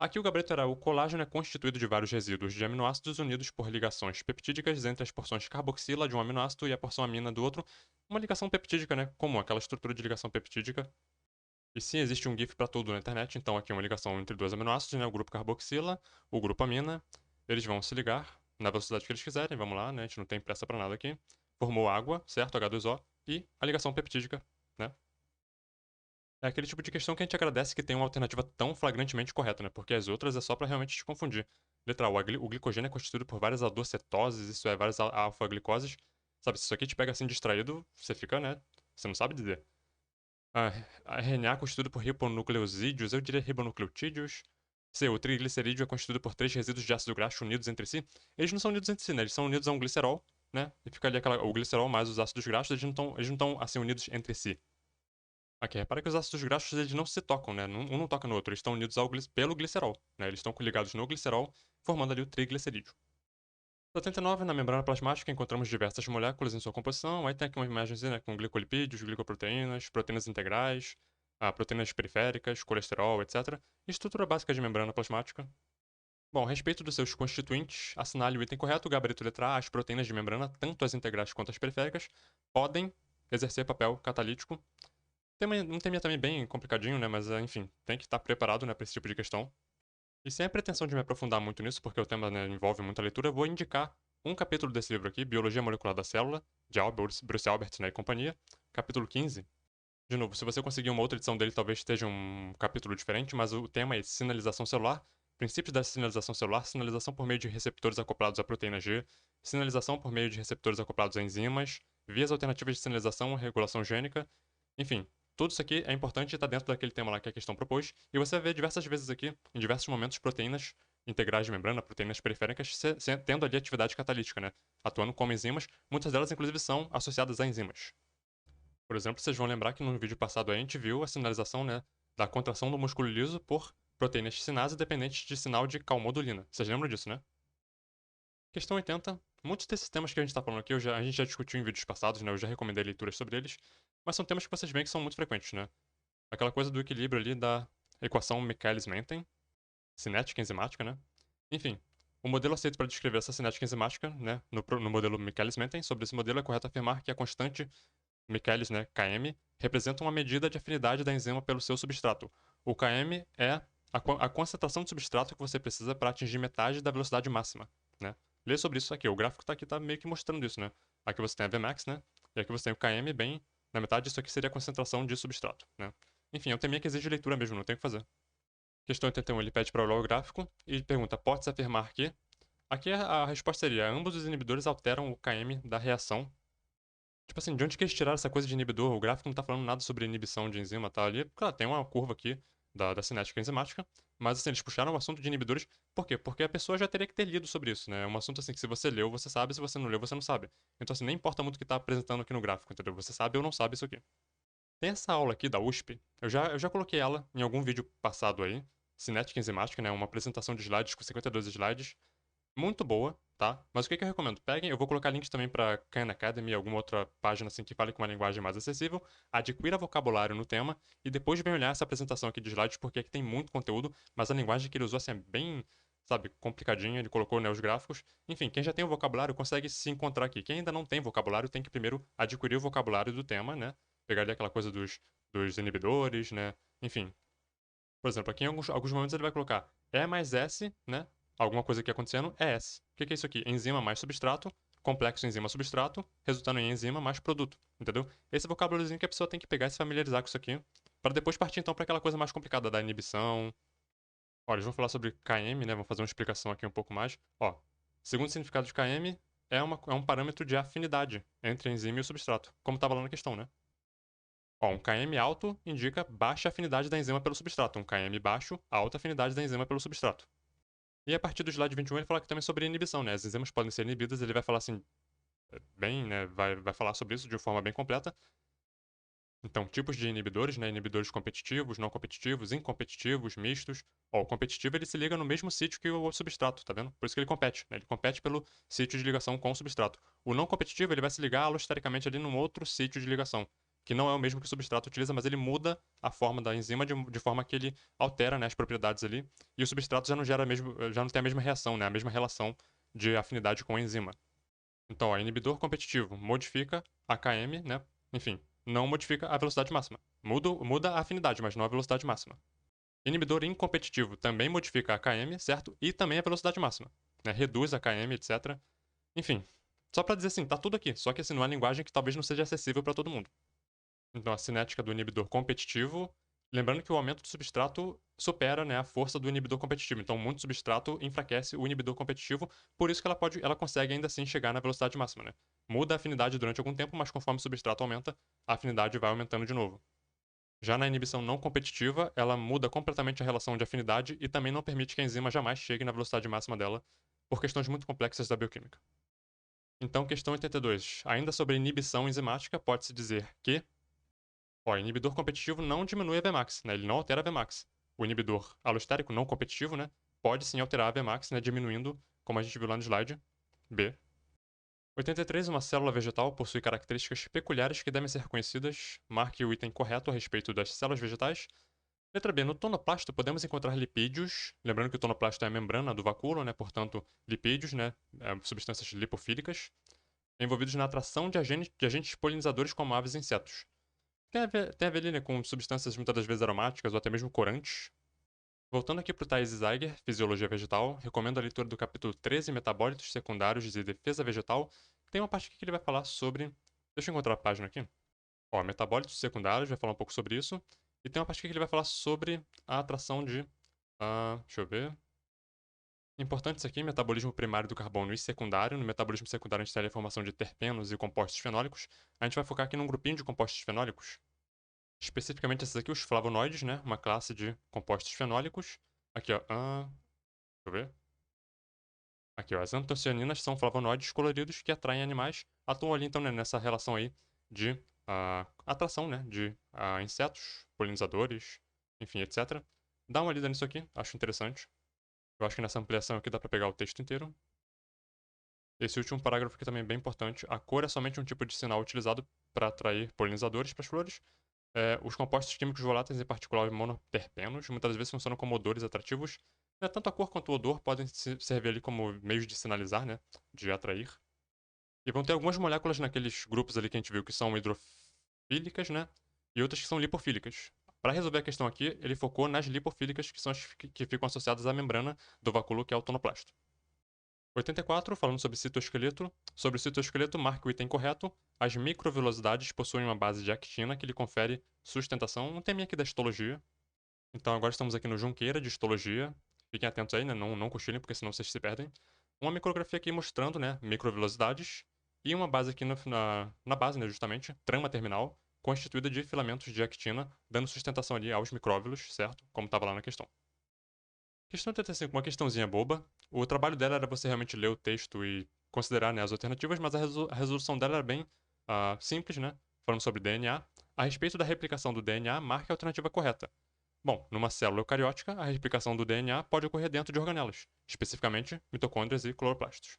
Aqui o gabarito era: o colágeno é constituído de vários resíduos de aminoácidos unidos por ligações peptídicas entre as porções carboxila de um aminoácido e a porção amina do outro. Uma ligação peptídica, né? Comum, aquela estrutura de ligação peptídica. E sim, existe um GIF para tudo na internet, então aqui é uma ligação entre dois aminoácidos, né? O grupo carboxila, o grupo amina. Eles vão se ligar, na velocidade que eles quiserem, vamos lá, né? A gente não tem pressa pra nada aqui. Formou água, certo? H2O, e a ligação peptídica, né? É aquele tipo de questão que a gente agradece que tem uma alternativa tão flagrantemente correta, né? Porque as outras é só pra realmente te confundir. Letra A, o glicogênio é constituído por várias aldocetoses, isso é, várias alfa-glicoses. Sabe, se isso aqui te pega assim distraído, você fica, né? Você não sabe dizer. A RNA é constituído por ribonucleosídeos, eu diria ribonucleotídeos. C, o triglicerídeo é constituído por três resíduos de ácido graxo unidos entre si. Eles não são unidos entre si, né? Eles são unidos a um glicerol, né? E fica ali o glicerol mais os ácidos graxos, eles não estão assim unidos entre si. Aqui, repara que os ácidos graxos eles não se tocam, né? Um não toca no outro, eles estão unidos pelo glicerol, né? Eles estão ligados no glicerol, formando ali o triglicerídeo. 79, na membrana plasmática, encontramos diversas moléculas em sua composição. Aí tem aqui uma imagem né, com glicolipídios, glicoproteínas, proteínas integrais, proteínas periféricas, colesterol, etc. E estrutura básica de membrana plasmática. Bom, a respeito dos seus constituintes, assinale o item correto, gabarito letra A, as proteínas de membrana, tanto as integrais quanto as periféricas, podem exercer papel catalítico. Um tema também bem complicadinho, né? Mas, enfim, tem que estar preparado, né, para esse tipo de questão. E sem a pretensão de me aprofundar muito nisso, porque o tema né, envolve muita leitura, eu vou indicar um capítulo desse livro aqui, Biologia Molecular da Célula, de Bruce Albert né, e companhia, capítulo 15. De novo, se você conseguir uma outra edição dele, talvez esteja um capítulo diferente, mas o tema é sinalização celular, princípios da sinalização celular, sinalização por meio de receptores acoplados à proteína G, sinalização por meio de receptores acoplados a enzimas, vias alternativas de sinalização, regulação gênica, enfim, tudo isso aqui é importante e está dentro daquele tema lá que a questão propôs, e você vê diversas vezes aqui, em diversos momentos, proteínas integrais de membrana, proteínas periféricas, tendo ali atividade catalítica, né? Atuando como enzimas, muitas delas, inclusive, são associadas a enzimas. Por exemplo, vocês vão lembrar que no vídeo passado a gente viu a sinalização, né, da contração do músculo liso por proteínas de sinase dependentes de sinal de calmodulina. Vocês lembram disso, né? Questão 80. Muitos desses temas que a gente está falando aqui, a gente já discutiu em vídeos passados, né? Eu já recomendei leituras sobre eles, mas são temas que vocês veem que são muito frequentes, né? Aquela coisa do equilíbrio ali da equação Michaelis-Menten, cinética enzimática, né? Enfim, o modelo aceito para descrever essa cinética enzimática, né, no modelo Michaelis-Menten, sobre esse modelo é correto afirmar que a constante Michaelis, né, Km, representa uma medida de afinidade da enzima pelo seu substrato. O Km é a concentração de substrato que você precisa para atingir metade da velocidade máxima, né? Lê sobre isso aqui, o gráfico tá aqui, tá meio que mostrando isso, né? Aqui você tem a Vmax, né? E aqui você tem o Km bem na metade, isso aqui seria a concentração de substrato, né? Enfim, é um teminha que exige leitura mesmo, não tem o que fazer. Questão 81, ele pede para olhar o gráfico e pergunta, pode-se afirmar que... Aqui a resposta seria, ambos os inibidores alteram o Km da reação. Tipo assim, de onde que eles tiraram essa coisa de inibidor? O gráfico não tá falando nada sobre inibição de enzima, tá ali. Claro, tem uma curva aqui da cinética enzimática, mas assim, eles puxaram o assunto de inibidores. Por quê? Porque a pessoa já teria que ter lido sobre isso, né? É um assunto assim que se você leu, você sabe, se você não leu, você não sabe. Então assim, nem importa muito o que tá apresentando aqui no gráfico, entendeu? Você sabe ou não sabe isso aqui. Tem essa aula aqui da USP, eu já coloquei ela em algum vídeo passado aí, cinética enzimática, né? Uma apresentação de slides com 52 slides muito boa, tá? Mas o que eu recomendo? Peguem, eu vou colocar links também para Khan Academy, alguma outra página assim que fale com uma linguagem mais acessível, adquira vocabulário no tema e depois vem olhar essa apresentação aqui de slides, porque aqui tem muito conteúdo, mas a linguagem que ele usou assim, é bem, sabe, complicadinha, ele colocou né, os gráficos. Enfim, quem já tem o vocabulário consegue se encontrar aqui. Quem ainda não tem vocabulário tem que primeiro adquirir o vocabulário do tema, né? Pegar ali aquela coisa dos inibidores, né? Enfim. Por exemplo, aqui em alguns momentos ele vai colocar E mais S, né? Alguma coisa aqui acontecendo é S. O que é isso aqui? Enzima mais substrato, complexo enzima-substrato, resultando em enzima mais produto, entendeu? Esse vocabuláriozinho que a pessoa tem que pegar e se familiarizar com isso aqui, para depois partir então para aquela coisa mais complicada da inibição. Olha, eles vão falar sobre Km, né? Vamos fazer uma explicação aqui um pouco mais. Ó, segundo o significado de Km, é um parâmetro de afinidade entre a enzima e o substrato, como estava lá na questão, né? Ó, um Km alto indica baixa afinidade da enzima pelo substrato, um Km baixo, alta afinidade da enzima pelo substrato. E a partir do slide 21 ele fala aqui também sobre inibição, né? As enzimas podem ser inibidas, ele vai falar assim, bem, né? Vai falar sobre isso de forma bem completa. Então, tipos de inibidores, né? Inibidores competitivos, não competitivos, incompetitivos, mistos. Ó, o competitivo ele se liga no mesmo sítio que o substrato, tá vendo? Por isso que ele compete, né? Ele compete pelo sítio de ligação com o substrato. O não competitivo ele vai se ligar alostericamente ali num outro sítio de ligação, que não é o mesmo que o substrato utiliza, mas ele muda a forma da enzima de forma que ele altera, né, as propriedades ali. E o substrato já não gera mesmo, já não tem a mesma reação, né? A mesma relação de afinidade com a enzima. Então, ó, inibidor competitivo modifica a Km, né? Enfim, não modifica a velocidade máxima. Muda a afinidade, mas não a velocidade máxima. Inibidor incompetitivo também modifica a Km, certo? E também a velocidade máxima. né? Reduz a KM, etc. Enfim, só pra dizer assim, tá tudo aqui. Só que assim, numa linguagem que talvez não seja acessível pra todo mundo. Então, a cinética do inibidor competitivo. Lembrando que o aumento do substrato supera, né, a força do inibidor competitivo. Então, muito substrato enfraquece o inibidor competitivo. Por isso que ela consegue ainda assim chegar na velocidade máxima, né? Muda a afinidade durante algum tempo, mas conforme o substrato aumenta, a afinidade vai aumentando de novo. Já na inibição não competitiva, ela muda completamente a relação de afinidade e também não permite que a enzima jamais chegue na velocidade máxima dela, por questões muito complexas da bioquímica. Então, questão 82. Ainda sobre inibição enzimática, pode-se dizer que o inibidor competitivo não diminui a Vmax, né? Ele não altera a Vmax. O inibidor alostérico não competitivo, né? Pode sim alterar a Vmax, né? Diminuindo, como a gente viu lá no slide. B. 83. Uma célula vegetal possui características peculiares que devem ser reconhecidas. Marque o item correto a respeito das células vegetais. Letra B. No tonoplasto podemos encontrar lipídios. Lembrando que o tonoplasto é a membrana do vacúolo, né? Portanto, lipídios, né? Substâncias lipofílicas. Envolvidos na atração de agentes polinizadores como aves e insetos. Tem a ver ali, né, com substâncias muitas das vezes aromáticas ou até mesmo corantes. Voltando aqui para o Thais Zeiger, Fisiologia Vegetal, recomendo a leitura do capítulo 13, Metabólitos Secundários e Defesa Vegetal. Tem uma parte aqui que ele vai falar sobre. Deixa eu encontrar a página aqui. Ó, metabólitos secundários, vai falar um pouco sobre isso. E tem uma parte aqui que ele vai falar sobre a atração de. Deixa eu ver. Importantes aqui, metabolismo primário do carbono e secundário. No metabolismo secundário, a gente tem a formação de terpenos e compostos fenólicos. A gente vai focar aqui num grupinho de compostos fenólicos. Especificamente esses aqui, os flavonoides, né? Uma classe de compostos fenólicos. Aqui, ó. Deixa eu ver. Aqui, ó. As antocianinas são flavonoides coloridos que atraem animais. Atuam ali, então, né, nessa relação aí de atração, né? De insetos, polinizadores, enfim, etc. Dá uma lida nisso aqui, acho interessante. Eu acho que nessa ampliação aqui dá pra pegar o texto inteiro. Esse último parágrafo aqui também é bem importante. A cor é somente um tipo de sinal utilizado para atrair polinizadores para as flores. Os compostos químicos voláteis, em particular os monoterpenos, muitas vezes funcionam como odores atrativos. Tanto a cor quanto o odor podem servir ali como meios de sinalizar, né? De atrair. E vão ter algumas moléculas naqueles grupos ali que a gente viu que são hidrofílicas, né? E outras que são lipofílicas. Para resolver a questão aqui, ele focou nas lipofílicas, que são as que ficam associadas à membrana do vacúolo, que é o tonoplasto. 84, falando sobre citoesqueleto. Sobre o citoesqueleto, marque o item correto. As microvelocidades possuem uma base de actina que lhe confere sustentação. Um teminha aqui da histologia. Então agora estamos aqui no Junqueira de histologia. Fiquem atentos aí, né? Não cochilem, porque senão vocês se perdem. Uma micrografia aqui mostrando, né? Microvelocidades. E uma base aqui na base, né? Justamente, trama terminal, constituída de filamentos de actina, dando sustentação ali aos micróvilos, certo? Como estava lá na questão. Questão 85, uma questãozinha boba. O trabalho dela era você realmente ler o texto e considerar, né, as alternativas, mas a resolução dela era bem simples, né? Falando sobre DNA. A respeito da replicação do DNA, marque a alternativa correta. Bom, numa célula eucariótica, a replicação do DNA pode ocorrer dentro de organelas, especificamente mitocôndrias e cloroplastos.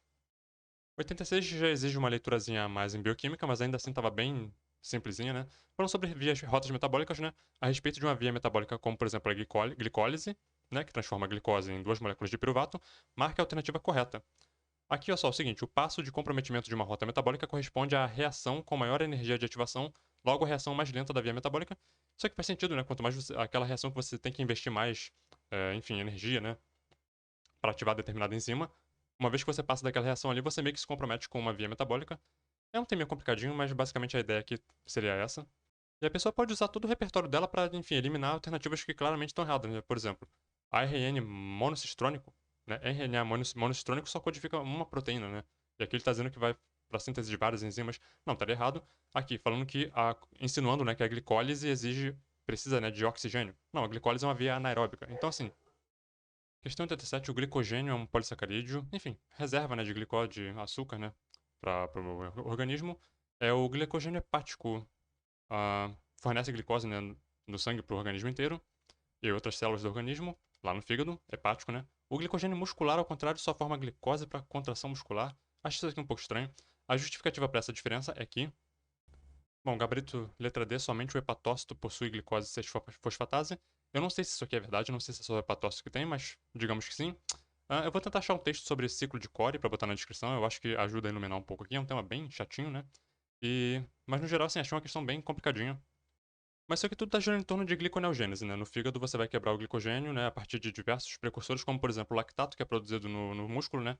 86 já exige uma leiturazinha a mais em bioquímica, mas ainda assim estava bem simplesinha, né? Falando sobre rotas metabólicas, né? A respeito de uma via metabólica como, por exemplo, a glicólise, né? Que transforma a glicose em duas moléculas de piruvato, marque a alternativa correta. Aqui, olha só, é o seguinte, o passo de comprometimento de uma rota metabólica corresponde à reação com maior energia de ativação, logo a reação mais lenta da via metabólica. Isso aqui faz sentido, né? Quanto mais aquela reação que você tem que investir mais, enfim, energia, né? Para ativar determinada enzima, uma vez que você passa daquela reação ali, você meio que se compromete com uma via metabólica. É um tema complicadinho, mas basicamente a ideia aqui seria essa. E a pessoa pode usar todo o repertório dela para, enfim, eliminar alternativas que claramente estão erradas, né? Por exemplo, ARN monocistrônico, né? RNA monocistrônico só codifica uma proteína, né? E aqui ele está dizendo que vai para síntese de várias enzimas. Não, estaria errado. Aqui, falando que, insinuando, né, que a glicólise precisa, né, de oxigênio. Não, a glicólise é uma via anaeróbica. Então, assim, questão 87, o glicogênio é um polissacarídeo, enfim, reserva, né, de glicose, de açúcar, né, para o organismo. O glicogênio hepático fornece glicose, né, no sangue para o organismo inteiro e outras células do organismo, lá no fígado, hepático, né. O glicogênio muscular, ao contrário, só forma glicose para contração muscular. Acho isso aqui um pouco estranho. A justificativa para essa diferença é que, bom, gabarito letra D, somente o hepatócito possui glicose 6-fosfatase. Eu não sei se isso aqui é verdade, não sei se é só o hepatócito que tem, mas digamos que sim. Eu vou tentar achar um texto sobre ciclo de Core para botar na descrição, eu acho que ajuda a iluminar um pouco aqui, é um tema bem chatinho, né? Mas no geral, assim, achei uma questão bem complicadinha. Mas isso aqui tudo está girando em torno de gliconeogênese, né? No fígado você vai quebrar o glicogênio, né, a partir de diversos precursores, como por exemplo o lactato, que é produzido no músculo, né?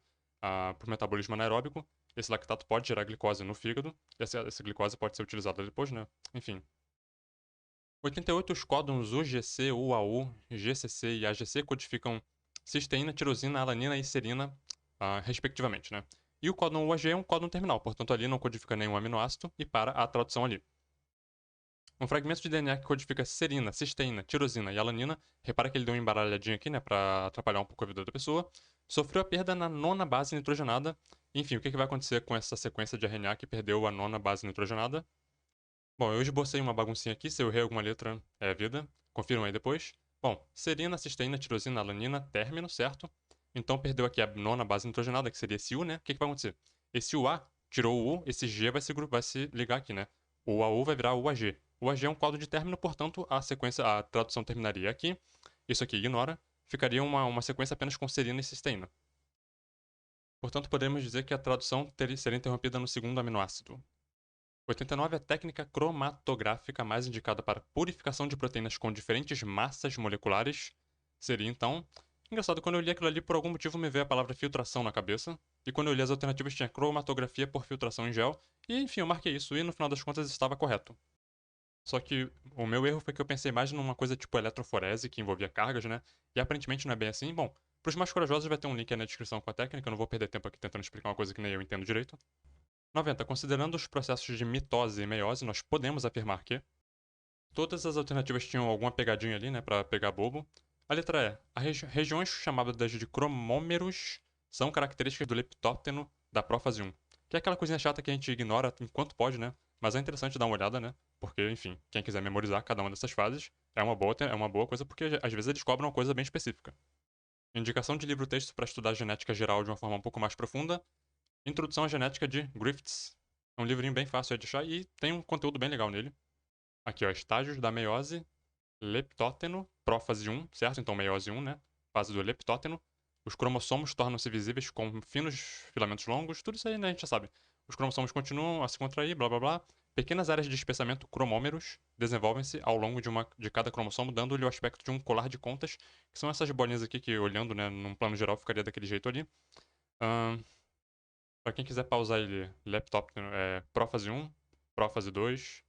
por metabolismo anaeróbico. Esse lactato pode gerar glicose no fígado, e essa glicose pode ser utilizada depois, né? Enfim. 88, os códons UGC, UAU, GCC e AGC codificam cisteína, tirosina, alanina e serina, respectivamente, né? E o códon UAG é um códon terminal, portanto ali não codifica nenhum aminoácido e para a tradução ali. Um fragmento de DNA que codifica serina, cisteína, tirosina e alanina, repara que ele deu uma embaralhadinha aqui, né, para atrapalhar um pouco a vida da pessoa, sofreu a perda na nona base nitrogenada. Enfim, o que vai acontecer com essa sequência de RNA que perdeu a nona base nitrogenada? Bom, eu esbocei uma baguncinha aqui, se eu errei alguma letra é vida, confiram aí depois. Bom, serina, cisteína, tirosina, alanina, término, certo? Então perdeu aqui a nona base nitrogenada, que seria esse U, né? O que vai acontecer? Esse UA tirou o U, esse G vai se ligar aqui, né? O AU vai virar UAG. O AG é um código de término, portanto, a tradução terminaria aqui. Isso aqui ignora. Ficaria uma sequência apenas com serina e cisteína. Portanto, podemos dizer que a tradução seria interrompida no segundo aminoácido. 89 é a técnica cromatográfica mais indicada para purificação de proteínas com diferentes massas moleculares. Seria, então... Engraçado, quando eu li aquilo ali, por algum motivo me veio a palavra filtração na cabeça. E quando eu li as alternativas, tinha cromatografia por filtração em gel. E, enfim, eu marquei isso e, no final das contas, estava correto. Só que o meu erro foi que eu pensei mais numa coisa tipo eletroforese, que envolvia cargas, né? E aparentemente não é bem assim. Bom, para os mais corajosos vai ter um link aí na descrição com a técnica. Eu não vou perder tempo aqui tentando explicar uma coisa que nem eu entendo direito. 90. Considerando os processos de mitose e meiose, nós podemos afirmar que todas as alternativas tinham alguma pegadinha ali, né, para pegar bobo. A letra E. As regiões chamadas de cromômeros são características do leptópteno da prófase 1, que é aquela coisinha chata que a gente ignora enquanto pode, né? Mas é interessante dar uma olhada, né? Porque, enfim, quem quiser memorizar cada uma dessas fases é uma boa coisa, porque às vezes eles cobram uma coisa bem específica. Indicação de livro-texto para estudar genética geral de uma forma um pouco mais profunda. Introdução à Genética de Griffiths. É um livrinho bem fácil de achar e tem um conteúdo bem legal nele. Aqui, ó, estágios da meiose, leptóteno, prófase 1, certo? Então, meiose 1, né? Fase do leptóteno. Os cromossomos tornam-se visíveis com finos filamentos longos. Tudo isso aí, né? A gente já sabe. Os cromossomos continuam a se contrair, blá blá blá. Pequenas áreas de espessamento, cromômeros, desenvolvem-se ao longo de cada cromossomo, dando-lhe o aspecto de um colar de contas, que são essas bolinhas aqui que, olhando, né, num plano geral, ficaria daquele jeito ali. Pra quem quiser pausar ele, laptop, prófase 1, prófase 2,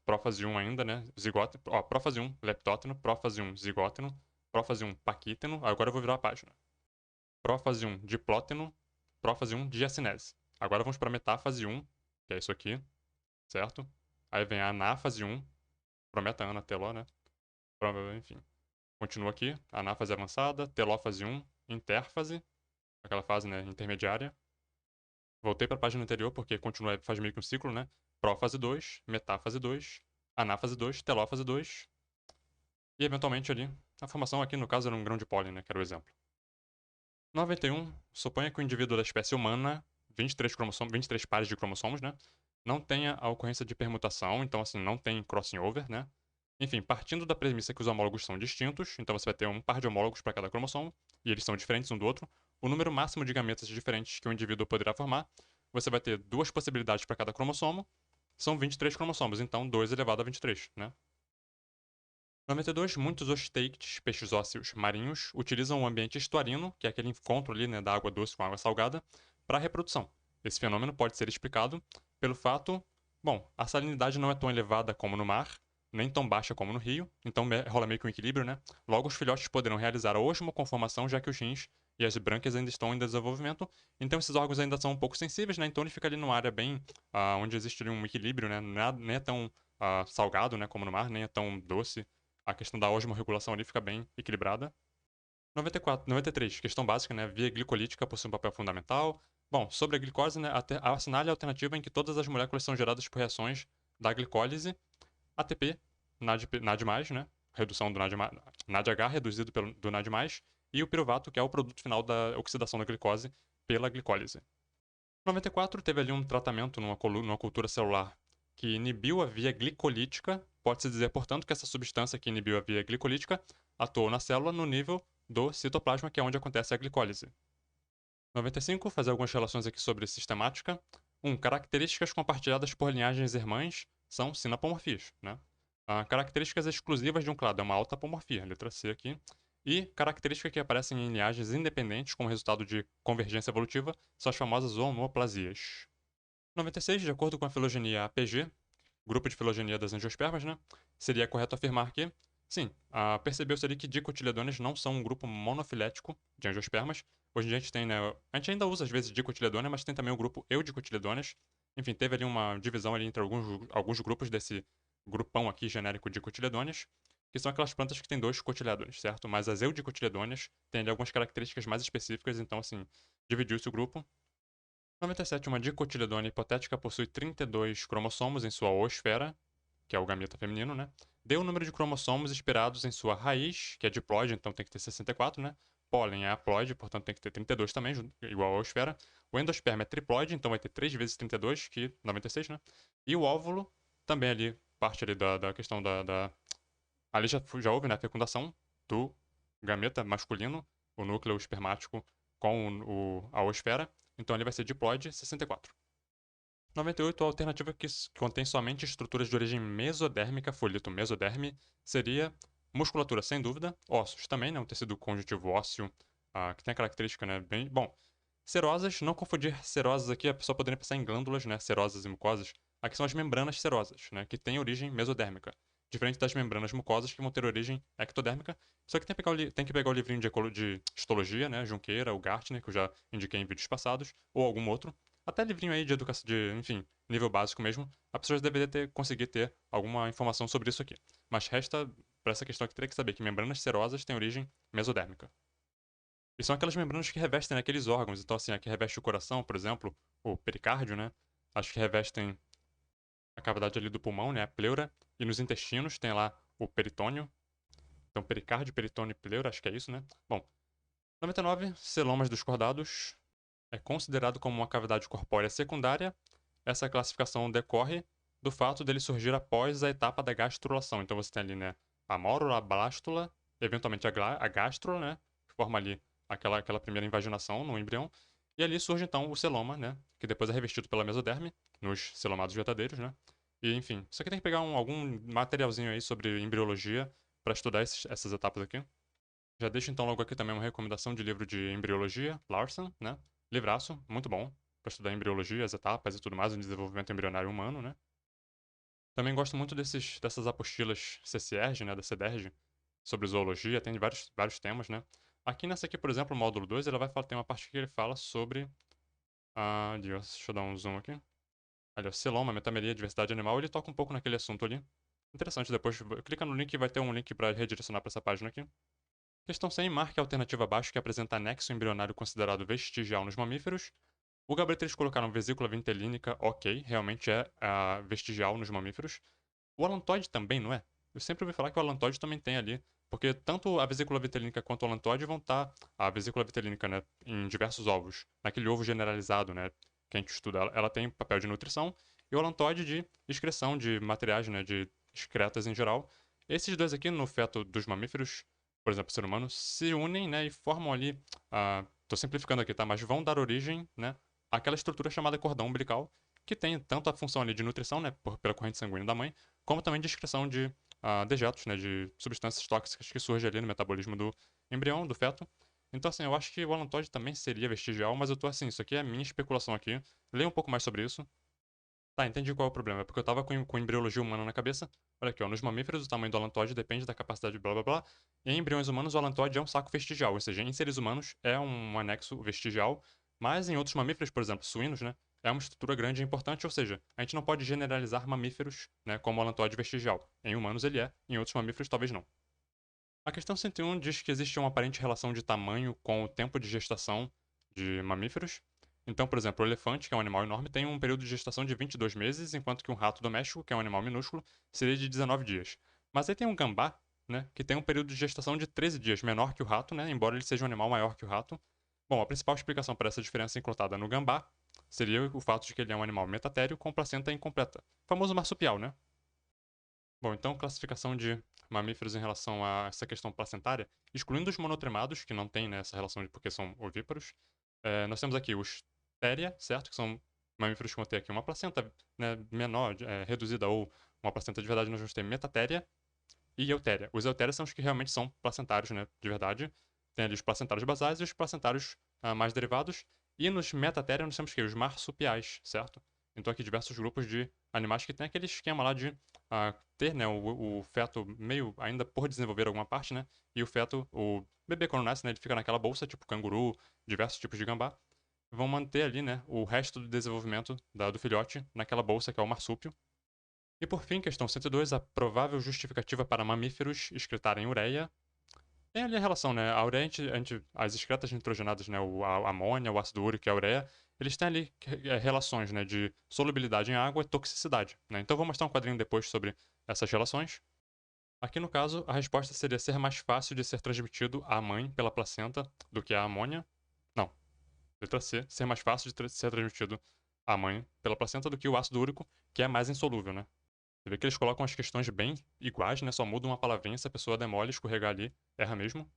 prófase 1 ainda, né? Zigóteno, ó, prófase 1, leptóteno, prófase 1, zigóteno, prófase 1, paquíteno. Agora eu vou virar a página. Prófase 1, diplóteno, prófase 1, diacinese. Agora vamos para metáfase 1, que é isso aqui, certo? Aí vem a anáfase 1, prometa Ana, teló, né? Enfim. Continua aqui, anáfase avançada, telófase 1, intérfase, aquela fase, né, intermediária. Voltei para a página anterior porque continua, faz meio que um ciclo, né? Prófase 2, metáfase 2, anáfase 2, telófase 2. E eventualmente ali, a formação aqui no caso era um grão de pólen, né? Que era o exemplo. 91. Suponha que o indivíduo da espécie humana, 23 pares de cromossomos, né? Não tenha a ocorrência de permutação, então assim, não tem crossing over, né? Enfim, partindo da premissa que os homólogos são distintos, então você vai ter um par de homólogos para cada cromossomo, e eles são diferentes um do outro, o número máximo de gametas diferentes que um indivíduo poderá formar, você vai ter duas possibilidades para cada cromossomo, são 23 cromossomos, então 2 elevado a 23, né? 92. Muitos osteites, peixes ósseos marinhos, utilizam o ambiente estuarino, que é aquele encontro ali, né, da água doce com a água salgada, para a reprodução. Esse fenômeno pode ser explicado pelo fato, bom, a salinidade não é tão elevada como no mar, nem tão baixa como no rio, então rola meio que um equilíbrio, né? Logo, os filhotes poderão realizar a osmoconformação, já que os rins e as brânquias ainda estão em desenvolvimento, então esses órgãos ainda são um pouco sensíveis, né? Então ele fica ali numa área bem, onde existe ali um equilíbrio, né? Nem é tão salgado, né, como no mar, nem é tão doce. A questão da osmorregulação ali fica bem equilibrada. 94, 93, questão básica, né? Via glicolítica possui um papel fundamental. Bom, sobre a glicose, né? Assinale a alternativa em que todas as moléculas são geradas por reações da glicólise. ATP, NAD+, né? Redução do NADH reduzido do NAD+, e o piruvato, que é o produto final da oxidação da glicose pela glicólise. 94 teve ali um tratamento numa cultura celular que inibiu a via glicolítica. Pode-se dizer, portanto, que essa substância que inibiu a via glicolítica atuou na célula no nível do citoplasma, que é onde acontece a glicólise. 95. Fazer algumas relações aqui sobre sistemática. 1. Características compartilhadas por linhagens irmãs são sinapomorfias, né? Características exclusivas de um clado é uma autapomorfia, letra C aqui. E características que aparecem em linhagens independentes como resultado de convergência evolutiva são as famosas zoonoplasias. 96, de acordo com a filogenia APG, grupo de filogenia das angiospermas, né, seria correto afirmar que, sim, percebeu-se ali que dicotiledôneas não são um grupo monofilético de angiospermas. Hoje em dia a gente tem, né, a gente ainda usa às vezes dicotiledônea, mas tem também o grupo eudicotiledôneas. Enfim, teve ali uma divisão ali entre alguns grupos desse grupão aqui genérico de dicotiledôneas, que são aquelas plantas que têm dois cotiledôneos, certo? Mas as eudicotiledôneas têm ali algumas características mais específicas, então, assim, dividiu-se o grupo. 97, uma dicotiledônea hipotética possui 32 cromossomos em sua oosfera, que é o gameta feminino, né? Dê o número de cromossomos esperados em sua raiz, que é diploide, então tem que ter 64, né? Pólen é haploide, portanto tem que ter 32 também, igual a oosfera. O endosperma é triploide, então vai ter 3 vezes 32, que 96, né? E o óvulo, também ali, parte ali da questão Ali já houve, né, a fecundação do gameta masculino, o núcleo espermático com a oosfera, então ele vai ser diploide 64. 98, a alternativa que contém somente estruturas de origem mesodérmica, folheto mesoderme, seria musculatura, sem dúvida, ossos também, né, um tecido conjuntivo ósseo, que tem a característica, né, bem... Bom, serosas, não confundir serosas aqui, a pessoa poderia pensar em glândulas, né, serosas e mucosas. Aqui são as membranas serosas, né, que têm origem mesodérmica, diferente das membranas mucosas que vão ter origem ectodérmica. Só que tem que pegar o livrinho de histologia, né, Junqueira, o Gartner, que eu já indiquei em vídeos passados, ou algum outro, até livrinho aí de educação, enfim, nível básico mesmo, a pessoa já deveria conseguir ter alguma informação sobre isso aqui. Mas resta, para essa questão aqui, teria que saber que membranas serosas têm origem mesodérmica. E são aquelas membranas que revestem, né, aqueles órgãos. Então, assim, a que reveste o coração, por exemplo, o pericárdio, né? As que revestem a cavidade ali do pulmão, né, a pleura. E nos intestinos tem lá o peritônio. Então, pericárdio, peritônio e pleura, acho que é isso, né? Bom, 99, celomas dos cordados é considerado como uma cavidade corpórea secundária. Essa classificação decorre do fato dele surgir após a etapa da gastrulação. Então você tem ali, né, a mórula, a blástula, eventualmente a gástrula, né, que forma ali aquela primeira invaginação no embrião. E ali surge então o celoma, né, que depois é revestido pela mesoderme, nos celomados vertadeiros, né. E enfim, isso aqui tem que pegar algum materialzinho aí sobre embriologia para estudar essas etapas aqui. Já deixo então logo aqui também uma recomendação de livro de embriologia, Larson, né? Livraço, muito bom, para estudar embriologia, as etapas e tudo mais, o desenvolvimento embrionário humano, né? Também gosto muito dessas apostilas CCERG, né, da CEDERJ, sobre zoologia, tem vários temas, né? Aqui nessa aqui, por exemplo, o módulo 2, ele vai falar, tem uma parte que ele fala sobre deixa eu dar um zoom aqui. Ali, o celoma, metameria, diversidade animal, ele toca um pouco naquele assunto ali. Interessante, depois clica no link e vai ter um link para redirecionar para essa página aqui. Questão 100, marque a alternativa abaixo que apresenta anexo embrionário considerado vestigial nos mamíferos. O gabarito eles colocaram vesícula vitelínica, ok, realmente é vestigial nos mamíferos. O alantoide também, não é? Eu sempre ouvi falar que o alantoide também tem ali, porque tanto a vesícula vitelínica quanto o alantoide vão estar, a vesícula vitelínica, né, em diversos ovos, naquele ovo generalizado, né, que a gente estuda, ela tem papel de nutrição, e o alantoide de excreção de materiais, né, de excretas em geral. Esses dois aqui, no feto dos mamíferos, por exemplo, o ser humano, se unem, né, e formam ali, tô simplificando aqui, tá, mas vão dar origem, né, àquela estrutura chamada cordão umbilical, que tem tanto a função ali de nutrição, né, pela corrente sanguínea da mãe, como também de excreção de dejetos, né, de substâncias tóxicas que surgem ali no metabolismo do embrião, do feto. Então, assim, eu acho que o alantoide também seria vestigial, mas eu tô assim, isso aqui é a minha especulação aqui. Leia um pouco mais sobre isso. Tá, entendi qual é o problema. É porque eu tava com embriologia humana na cabeça. Olha aqui, ó, nos mamíferos o tamanho do alantoide depende da capacidade de blá blá blá. E em embriões humanos o alantoide é um saco vestigial, ou seja, em seres humanos é um anexo vestigial, mas em outros mamíferos, por exemplo, suínos, né, é uma estrutura grande e importante, ou seja, a gente não pode generalizar mamíferos, né, como o alantoide vestigial. Em humanos ele é, em outros mamíferos talvez não. A questão 101 diz que existe uma aparente relação de tamanho com o tempo de gestação de mamíferos. Então, por exemplo, o elefante, que é um animal enorme, tem um período de gestação de 22 meses, enquanto que um rato doméstico, que é um animal minúsculo, seria de 19 dias. Mas aí tem um gambá, né, que tem um período de gestação de 13 dias, menor que o rato, né, embora ele seja um animal maior que o rato. Bom, a principal explicação para essa diferença encontrada no gambá seria o fato de que ele é um animal metatério com placenta incompleta. O famoso marsupial, né? Bom, então classificação de mamíferos em relação a essa questão placentária, excluindo os monotremados, que não tem, né, essa relação porque são ovíparos, nós temos aqui os téria, certo? Que são mamíferos que vão ter aqui uma placenta, né, menor, reduzida, ou uma placenta de verdade, nós vamos ter metatéria, e eutéria. Os eutérios são os que realmente são placentários, né, de verdade. Tem ali os placentários basais e os placentários mais derivados. E nos metatérios nós temos que os marsupiais, certo? Então aqui diversos grupos de animais que tem aquele esquema lá de ter, né, o feto meio ainda por desenvolver alguma parte, né? E o feto, o bebê quando nasce, né, ele fica naquela bolsa, tipo canguru, diversos tipos de gambá. Vão manter ali, né, o resto do desenvolvimento do filhote naquela bolsa que é o marsúpio. E por fim, questão 102, a provável justificativa para mamíferos excretarem ureia. Tem ali a relação, né? A ureia, as excretas nitrogenadas, né? A amônia, o ácido úrico e a ureia, eles têm ali relações, né? De solubilidade em água e toxicidade, né? Então eu vou mostrar um quadrinho depois sobre essas relações. Aqui no caso, a resposta seria ser mais fácil de ser transmitido à mãe pela placenta do que a amônia. Não, letra C, ser mais fácil de ser transmitido à mãe pela placenta do que o ácido úrico, que é mais insolúvel, né? Você vê que eles colocam as questões bem iguais, né? Só muda uma palavrinha, se a pessoa demole, escorregar ali, erra mesmo.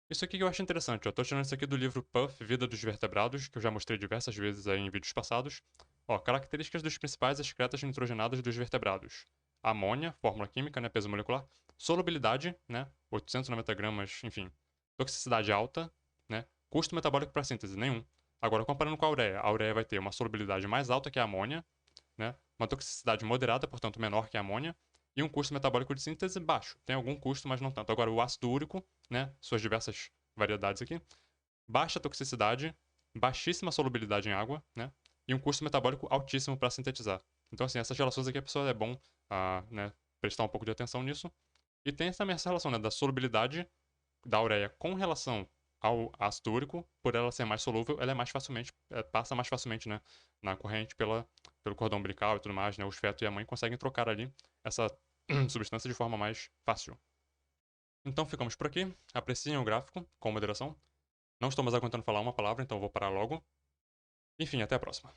Isso aqui que eu acho interessante, ó. Tô tirando isso aqui do livro Puff, Vida dos Vertebrados, que eu já mostrei diversas vezes aí em vídeos passados. Ó, características dos principais excretas nitrogenadas dos vertebrados. Amônia, fórmula química, né? Peso molecular. Solubilidade, né? 890 gramas, enfim. Toxicidade alta, né? Custo metabólico para síntese, nenhum. Agora, comparando com a ureia vai ter uma solubilidade mais alta que a amônia, né? Uma toxicidade moderada, portanto menor que a amônia, e um custo metabólico de síntese baixo. Tem algum custo, mas não tanto. Agora, o ácido úrico, né? Suas diversas variedades aqui, baixa toxicidade, baixíssima solubilidade em água, né? E um custo metabólico altíssimo para sintetizar. Então, assim, essas relações aqui a pessoa é bom né, prestar um pouco de atenção nisso. E tem também essa relação né, da solubilidade da ureia com relação ao ácido úrico, por ela ser mais solúvel, ela é mais facilmente, passa mais facilmente, né, na corrente pelo cordão umbilical e tudo mais, né, os fetos e a mãe conseguem trocar ali essa substância de forma mais fácil. Então ficamos por aqui, apreciem o gráfico com moderação. Não estou mais aguentando falar uma palavra, então vou parar logo. Enfim, até a próxima.